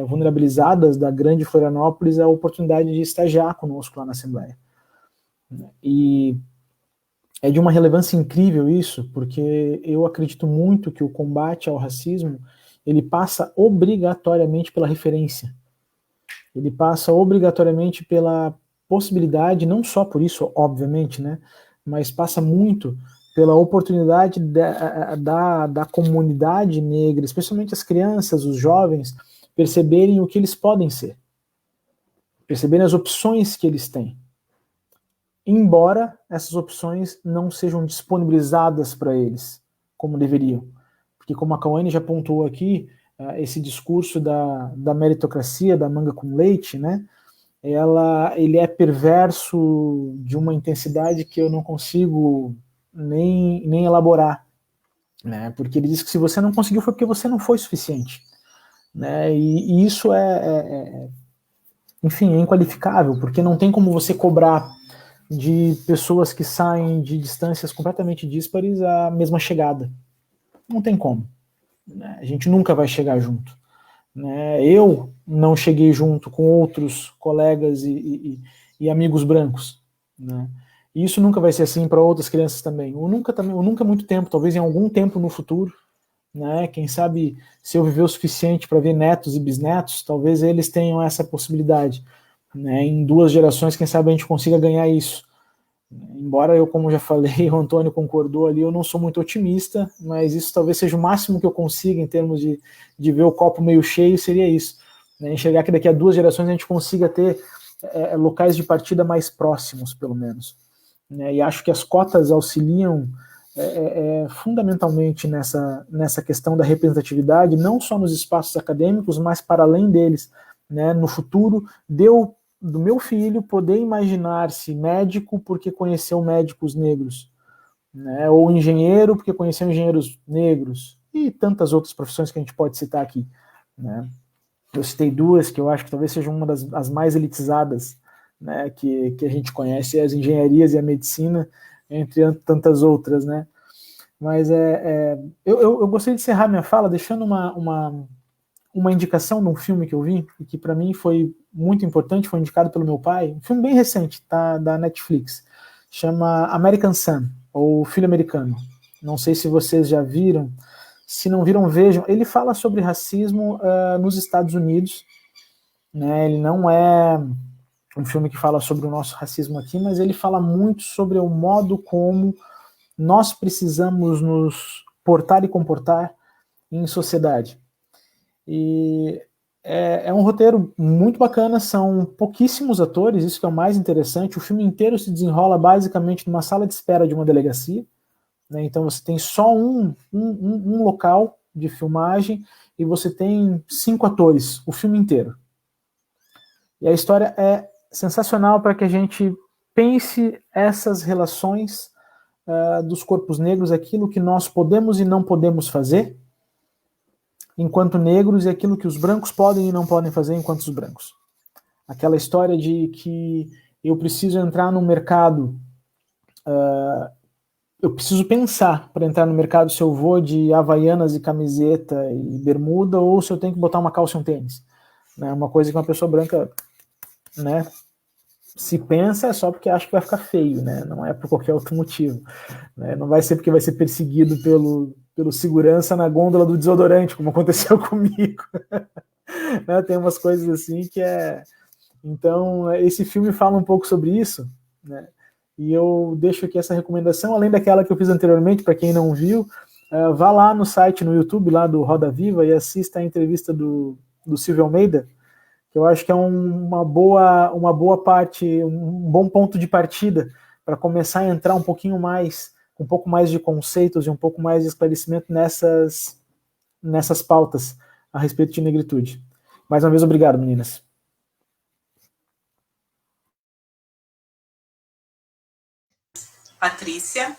Speaker 3: vulnerabilizadas da grande Florianópolis a oportunidade de estagiar conosco lá na Assembleia. E é de uma relevância incrível isso, porque eu acredito muito que o combate ao racismo ele passa obrigatoriamente pela referência. Ele passa obrigatoriamente pela possibilidade, não só por isso, obviamente, né, mas passa muito pela oportunidade da comunidade negra, especialmente as crianças, os jovens, perceberem o que eles podem ser, perceberem as opções que eles têm, embora essas opções não sejam disponibilizadas para eles, como deveriam. Porque como a Cauane já pontuou aqui, esse discurso da meritocracia, da manga com leite, né, ele é perverso de uma intensidade que eu não consigo nem elaborar, né, porque ele diz que se você não conseguiu foi porque você não foi suficiente, né, e isso enfim, é inqualificável, porque não tem como você cobrar de pessoas que saem de distâncias completamente díspares a mesma chegada. Não tem como, né? A gente nunca vai chegar junto, né? Eu não cheguei junto com outros colegas e amigos brancos, né? E isso nunca vai ser assim para outras crianças também. Ou nunca há muito tempo, talvez em algum tempo no futuro, né? Quem sabe se eu viver o suficiente para ver netos e bisnetos, talvez eles tenham essa possibilidade, né? Em 2 gerações, quem sabe a gente consiga ganhar isso. Embora eu, como já falei, o Antônio concordou ali, eu não sou muito otimista, mas isso talvez seja o máximo que eu consiga em termos de ver o copo meio cheio, seria isso. Né? Enxergar que daqui a 2 gerações a gente consiga ter locais de partida mais próximos, pelo menos. Né? E acho que as cotas auxiliam fundamentalmente nessa questão da representatividade, não só nos espaços acadêmicos, mas para além deles. Né? No futuro, do meu filho poder imaginar-se médico porque conheceu médicos negros, né? Ou engenheiro porque conheceu engenheiros negros, e tantas outras profissões que a gente pode citar aqui. Né? Eu citei 2 que eu acho que talvez sejam uma das mais elitizadas, né, que a gente conhece, as engenharias e a medicina, entre tantas outras. Né? Mas eu gostaria de encerrar minha fala deixando uma indicação de um filme que eu vi, que para mim foi muito importante, foi indicado pelo meu pai, um filme bem recente, tá, da Netflix, chama American Son, ou Filho Americano. Não sei se vocês já viram, se não viram, vejam. Ele fala sobre racismo nos Estados Unidos, né? Ele não é um filme que fala sobre o nosso racismo aqui, mas ele fala muito sobre o modo como nós precisamos nos portar e comportar em sociedade. E é um roteiro muito bacana, são pouquíssimos atores, isso que é o mais interessante. O filme inteiro se desenrola basicamente numa sala de espera de uma delegacia, né? Então você tem só um local de filmagem e você tem 5 atores, o filme inteiro. E a história é sensacional para que a gente pense essas relações dos corpos negros, aquilo que nós podemos e não podemos fazer enquanto negros e aquilo que os brancos podem e não podem fazer enquanto os brancos. Aquela história de que eu preciso entrar no mercado, eu preciso pensar para entrar no mercado se eu vou de havaianas e camiseta e bermuda ou se eu tenho que botar uma calça e um tênis. É uma coisa que uma pessoa branca, né, se pensa é só porque acha que vai ficar feio, né? Não é por qualquer outro motivo. Né? Não vai ser porque vai ser perseguido pelo segurança na gôndola do desodorante, como aconteceu comigo. Né? Tem umas coisas assim que Então, esse filme fala um pouco sobre isso, né? E eu deixo aqui essa recomendação, além daquela que eu fiz anteriormente, para quem não viu, vá lá no site, no YouTube, lá do Roda Viva, e assista a entrevista do Silvio Almeida, que eu acho que é uma boa parte, um bom ponto de partida para começar a entrar um pouquinho mais, com um pouco mais de conceitos e um pouco mais de esclarecimento nessas pautas a respeito de negritude. Mais uma vez, obrigado, meninas.
Speaker 1: Patrícia?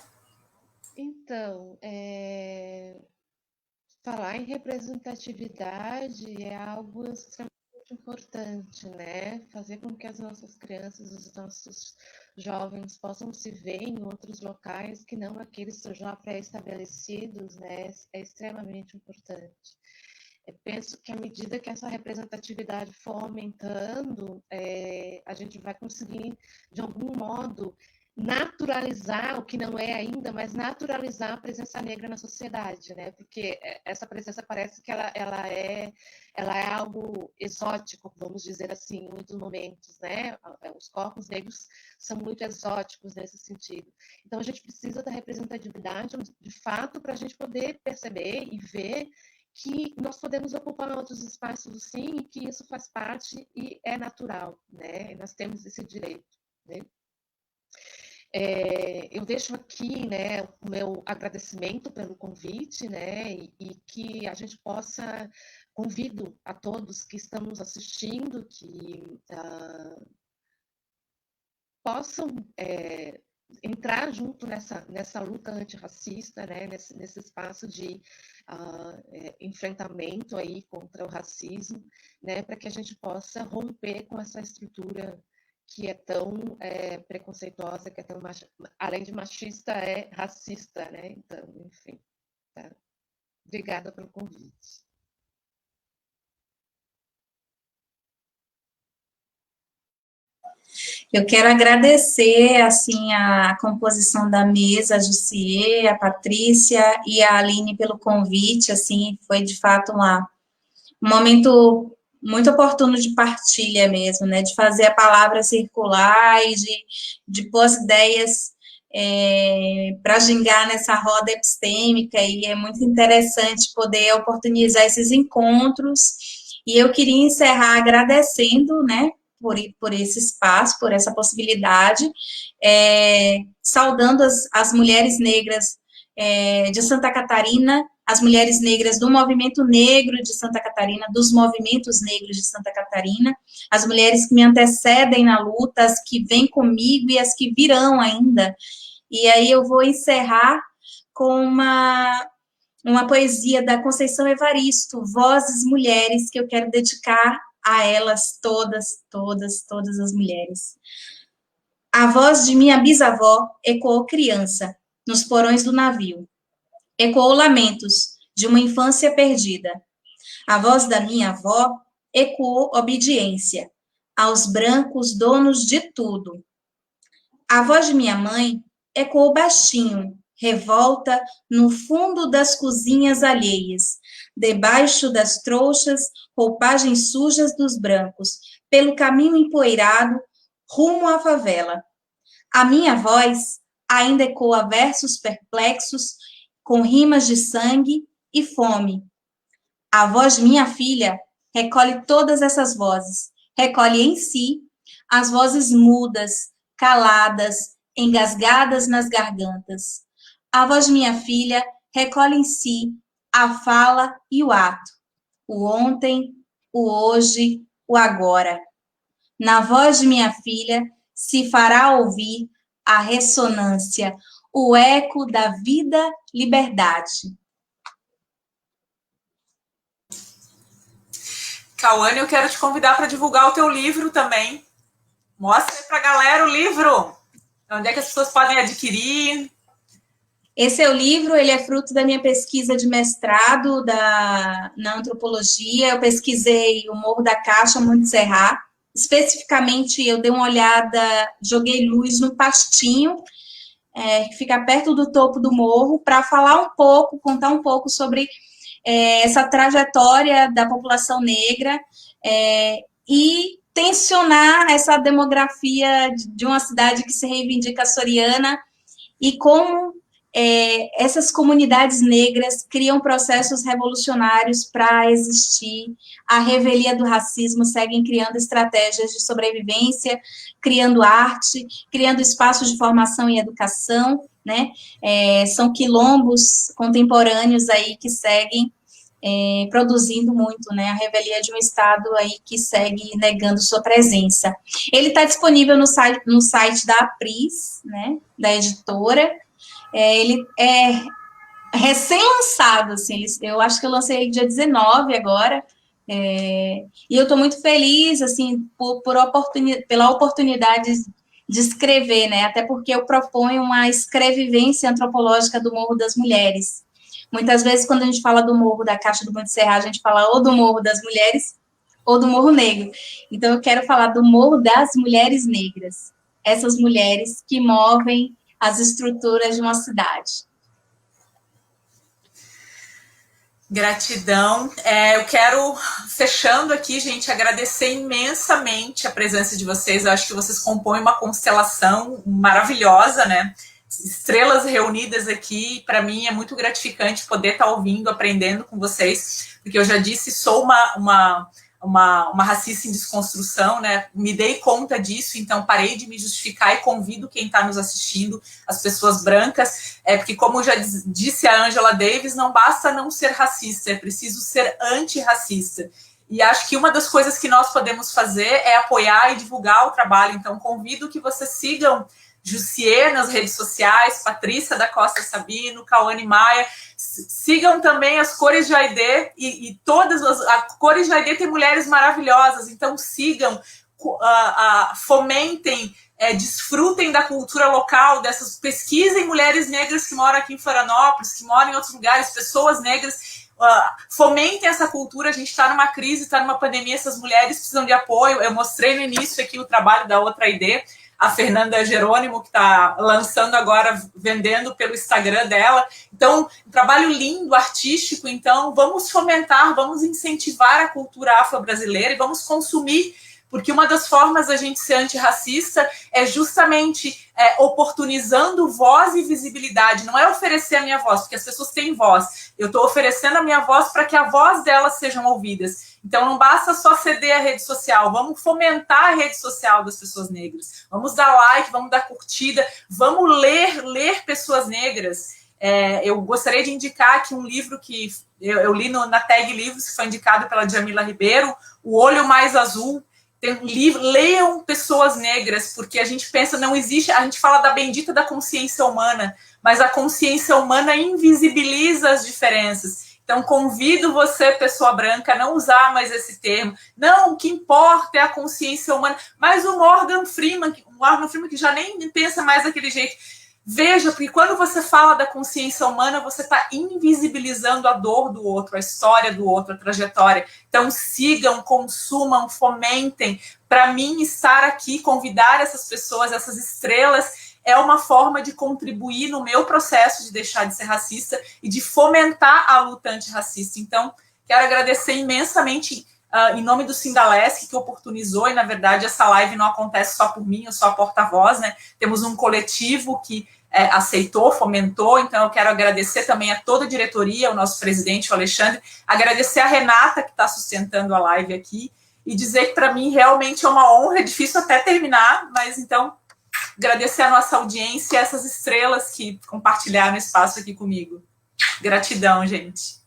Speaker 4: Então, falar em representatividade é algo extremamente importante, né? Fazer com que as nossas crianças, os nossos jovens possam se ver em outros locais que não aqueles já pré-estabelecidos, né? É extremamente importante. Eu penso que à medida que essa representatividade for aumentando, a gente vai conseguir, de algum modo, naturalizar o que não é ainda, mas naturalizar a presença negra na sociedade, né? Porque essa presença parece que ela é algo exótico, vamos dizer assim, em muitos momentos, né? Os corpos negros são muito exóticos nesse sentido. Então, a gente precisa da representatividade, de fato, para a gente poder perceber e ver que nós podemos ocupar outros espaços, sim, e que isso faz parte e é natural, né? E nós temos esse direito, né? Eu deixo aqui, né, o meu agradecimento pelo convite, né, e que a gente possa, convido a todos que estão nos assistindo, que possam entrar junto nessa luta antirracista, né, nesse espaço de enfrentamento aí contra o racismo, né, para que a gente possa romper com essa estrutura que é tão preconceituosa, que é tão além de machista, é racista, né? Então, enfim. Tá? Obrigada pelo convite.
Speaker 2: Eu quero agradecer, assim, a composição da mesa, a Jussier, a Patrícia e a Aline pelo convite, assim, foi de fato um momento muito oportuno de partilha mesmo, né, de fazer a palavra circular e de pôr as ideias para gingar nessa roda epistêmica, e é muito interessante poder oportunizar esses encontros, e eu queria encerrar agradecendo, né, por esse espaço, por essa possibilidade, saudando as mulheres negras de Santa Catarina, as mulheres negras do movimento negro de Santa Catarina, dos movimentos negros de Santa Catarina, as mulheres que me antecedem na luta, as que vêm comigo e as que virão ainda. E aí eu vou encerrar com uma poesia da Conceição Evaristo, Vozes Mulheres, que eu quero dedicar a elas todas as mulheres. A voz de minha bisavó ecoou criança nos porões do navio. Ecoou lamentos de uma infância perdida. A voz da minha avó ecoou obediência aos brancos donos de tudo. A voz de minha mãe ecoou baixinho, revolta no fundo das cozinhas alheias, debaixo das trouxas, roupagens sujas dos brancos, pelo caminho empoeirado, rumo à favela. A minha voz ainda ecoa versos perplexos, com rimas de sangue e fome. A voz de minha filha recolhe todas essas vozes, recolhe em si as vozes mudas, caladas, engasgadas nas gargantas. A voz de minha filha recolhe em si a fala e o ato, o ontem, o hoje, o agora. Na voz de minha filha se fará ouvir a ressonância, o eco da vida-liberdade.
Speaker 1: Cauane, eu quero te convidar para divulgar o teu livro também. Mostra aí para a galera o livro. Onde é que as pessoas podem adquirir?
Speaker 2: Esse é o livro, ele é fruto da minha pesquisa de mestrado na antropologia. Eu pesquisei o Morro da Caixa, Monte Serrat. Especificamente, eu dei uma olhada, joguei luz no Pastinho, que fica perto do topo do morro, para falar um pouco, contar um pouco sobre essa trajetória da população negra e tensionar essa demografia de uma cidade que se reivindica açoriana e como essas comunidades negras criam processos revolucionários para existir. A revelia do racismo seguem criando estratégias de sobrevivência, criando arte, criando espaços de formação e educação, né? São quilombos contemporâneos aí que seguem produzindo muito, né? A revelia de um Estado aí que segue negando sua presença. Ele está disponível no site da Apris, né? Da editora. Ele é recém-lançado, assim, eu acho que eu lancei ele dia 19 agora, e eu estou muito feliz, assim, pela oportunidade de escrever, né, até porque eu proponho uma escrevivência antropológica do Morro das Mulheres. Muitas vezes, quando a gente fala do Morro da Caixa do Monte Serrat, a gente fala ou do Morro das Mulheres ou do Morro Negro. Então, eu quero falar do Morro das Mulheres Negras, essas mulheres que movem as estruturas de uma cidade.
Speaker 1: Gratidão. Eu quero, fechando aqui, gente, agradecer imensamente a presença de vocês. Eu acho que vocês compõem uma constelação maravilhosa, né? Estrelas reunidas aqui. Para mim é muito gratificante poder estar ouvindo, aprendendo com vocês, porque eu já disse, sou uma racista em desconstrução, né? Me dei conta disso, então parei de me justificar e convido quem está nos assistindo, as pessoas brancas, porque como já disse a Angela Davis, não basta não ser racista, é preciso ser antirracista. E acho que uma das coisas que nós podemos fazer é apoiar e divulgar o trabalho, então convido que vocês sigam Jussier nas redes sociais, Patrícia da Costa Sabino, Cauane Maia, sigam também as Cores de Aidê, e todas as Cores de Aidê tem mulheres maravilhosas, então sigam, fomentem, desfrutem da cultura local, pesquisem mulheres negras que moram aqui em Florianópolis, que moram em outros lugares, pessoas negras, fomentem essa cultura. A gente está numa crise, está numa pandemia, essas mulheres precisam de apoio. Eu mostrei no início aqui o trabalho da outra Aidê. a Fernanda Jerônimo, que está lançando agora, vendendo pelo Instagram dela. Então, um trabalho lindo, artístico. Então, vamos fomentar, vamos incentivar a cultura afro-brasileira e vamos consumir, porque uma das formas da gente ser antirracista é justamente oportunizando voz e visibilidade. Não é oferecer a minha voz, porque as pessoas têm voz. Eu estou oferecendo a minha voz para que a voz delas sejam ouvidas. Então, não basta só ceder a rede social, vamos fomentar a rede social das pessoas negras. Vamos dar like, vamos dar curtida, vamos ler pessoas negras. Eu gostaria de indicar aqui um livro que eu li na Tag Livros, que foi indicado pela Djamila Ribeiro, O Olho Mais Azul. Tem um livro, leiam pessoas negras, porque a gente pensa, não existe, a gente fala da bendita da consciência humana, mas a consciência humana invisibiliza as diferenças. Então, convido você, pessoa branca, a não usar mais esse termo. Não, o que importa é a consciência humana. Mas o Morgan Freeman que já nem pensa mais daquele jeito. Veja, porque quando você fala da consciência humana, você está invisibilizando a dor do outro, a história do outro, a trajetória. Então, sigam, consumam, fomentem. Para mim, estar aqui, convidar essas pessoas, essas estrelas, é uma forma de contribuir no meu processo de deixar de ser racista e de fomentar a luta antirracista. Então, quero agradecer imensamente em nome do Sindalesc, que oportunizou, e na verdade essa live não acontece só por mim, eu sou a porta-voz, né? Temos um coletivo que aceitou, fomentou, então eu quero agradecer também a toda a diretoria, o nosso presidente, o Alexandre, agradecer a Renata, que está sustentando a live aqui, e dizer que para mim realmente é uma honra, é difícil até terminar, mas então agradecer a nossa audiência, essas estrelas que compartilharam espaço aqui comigo. Gratidão, gente.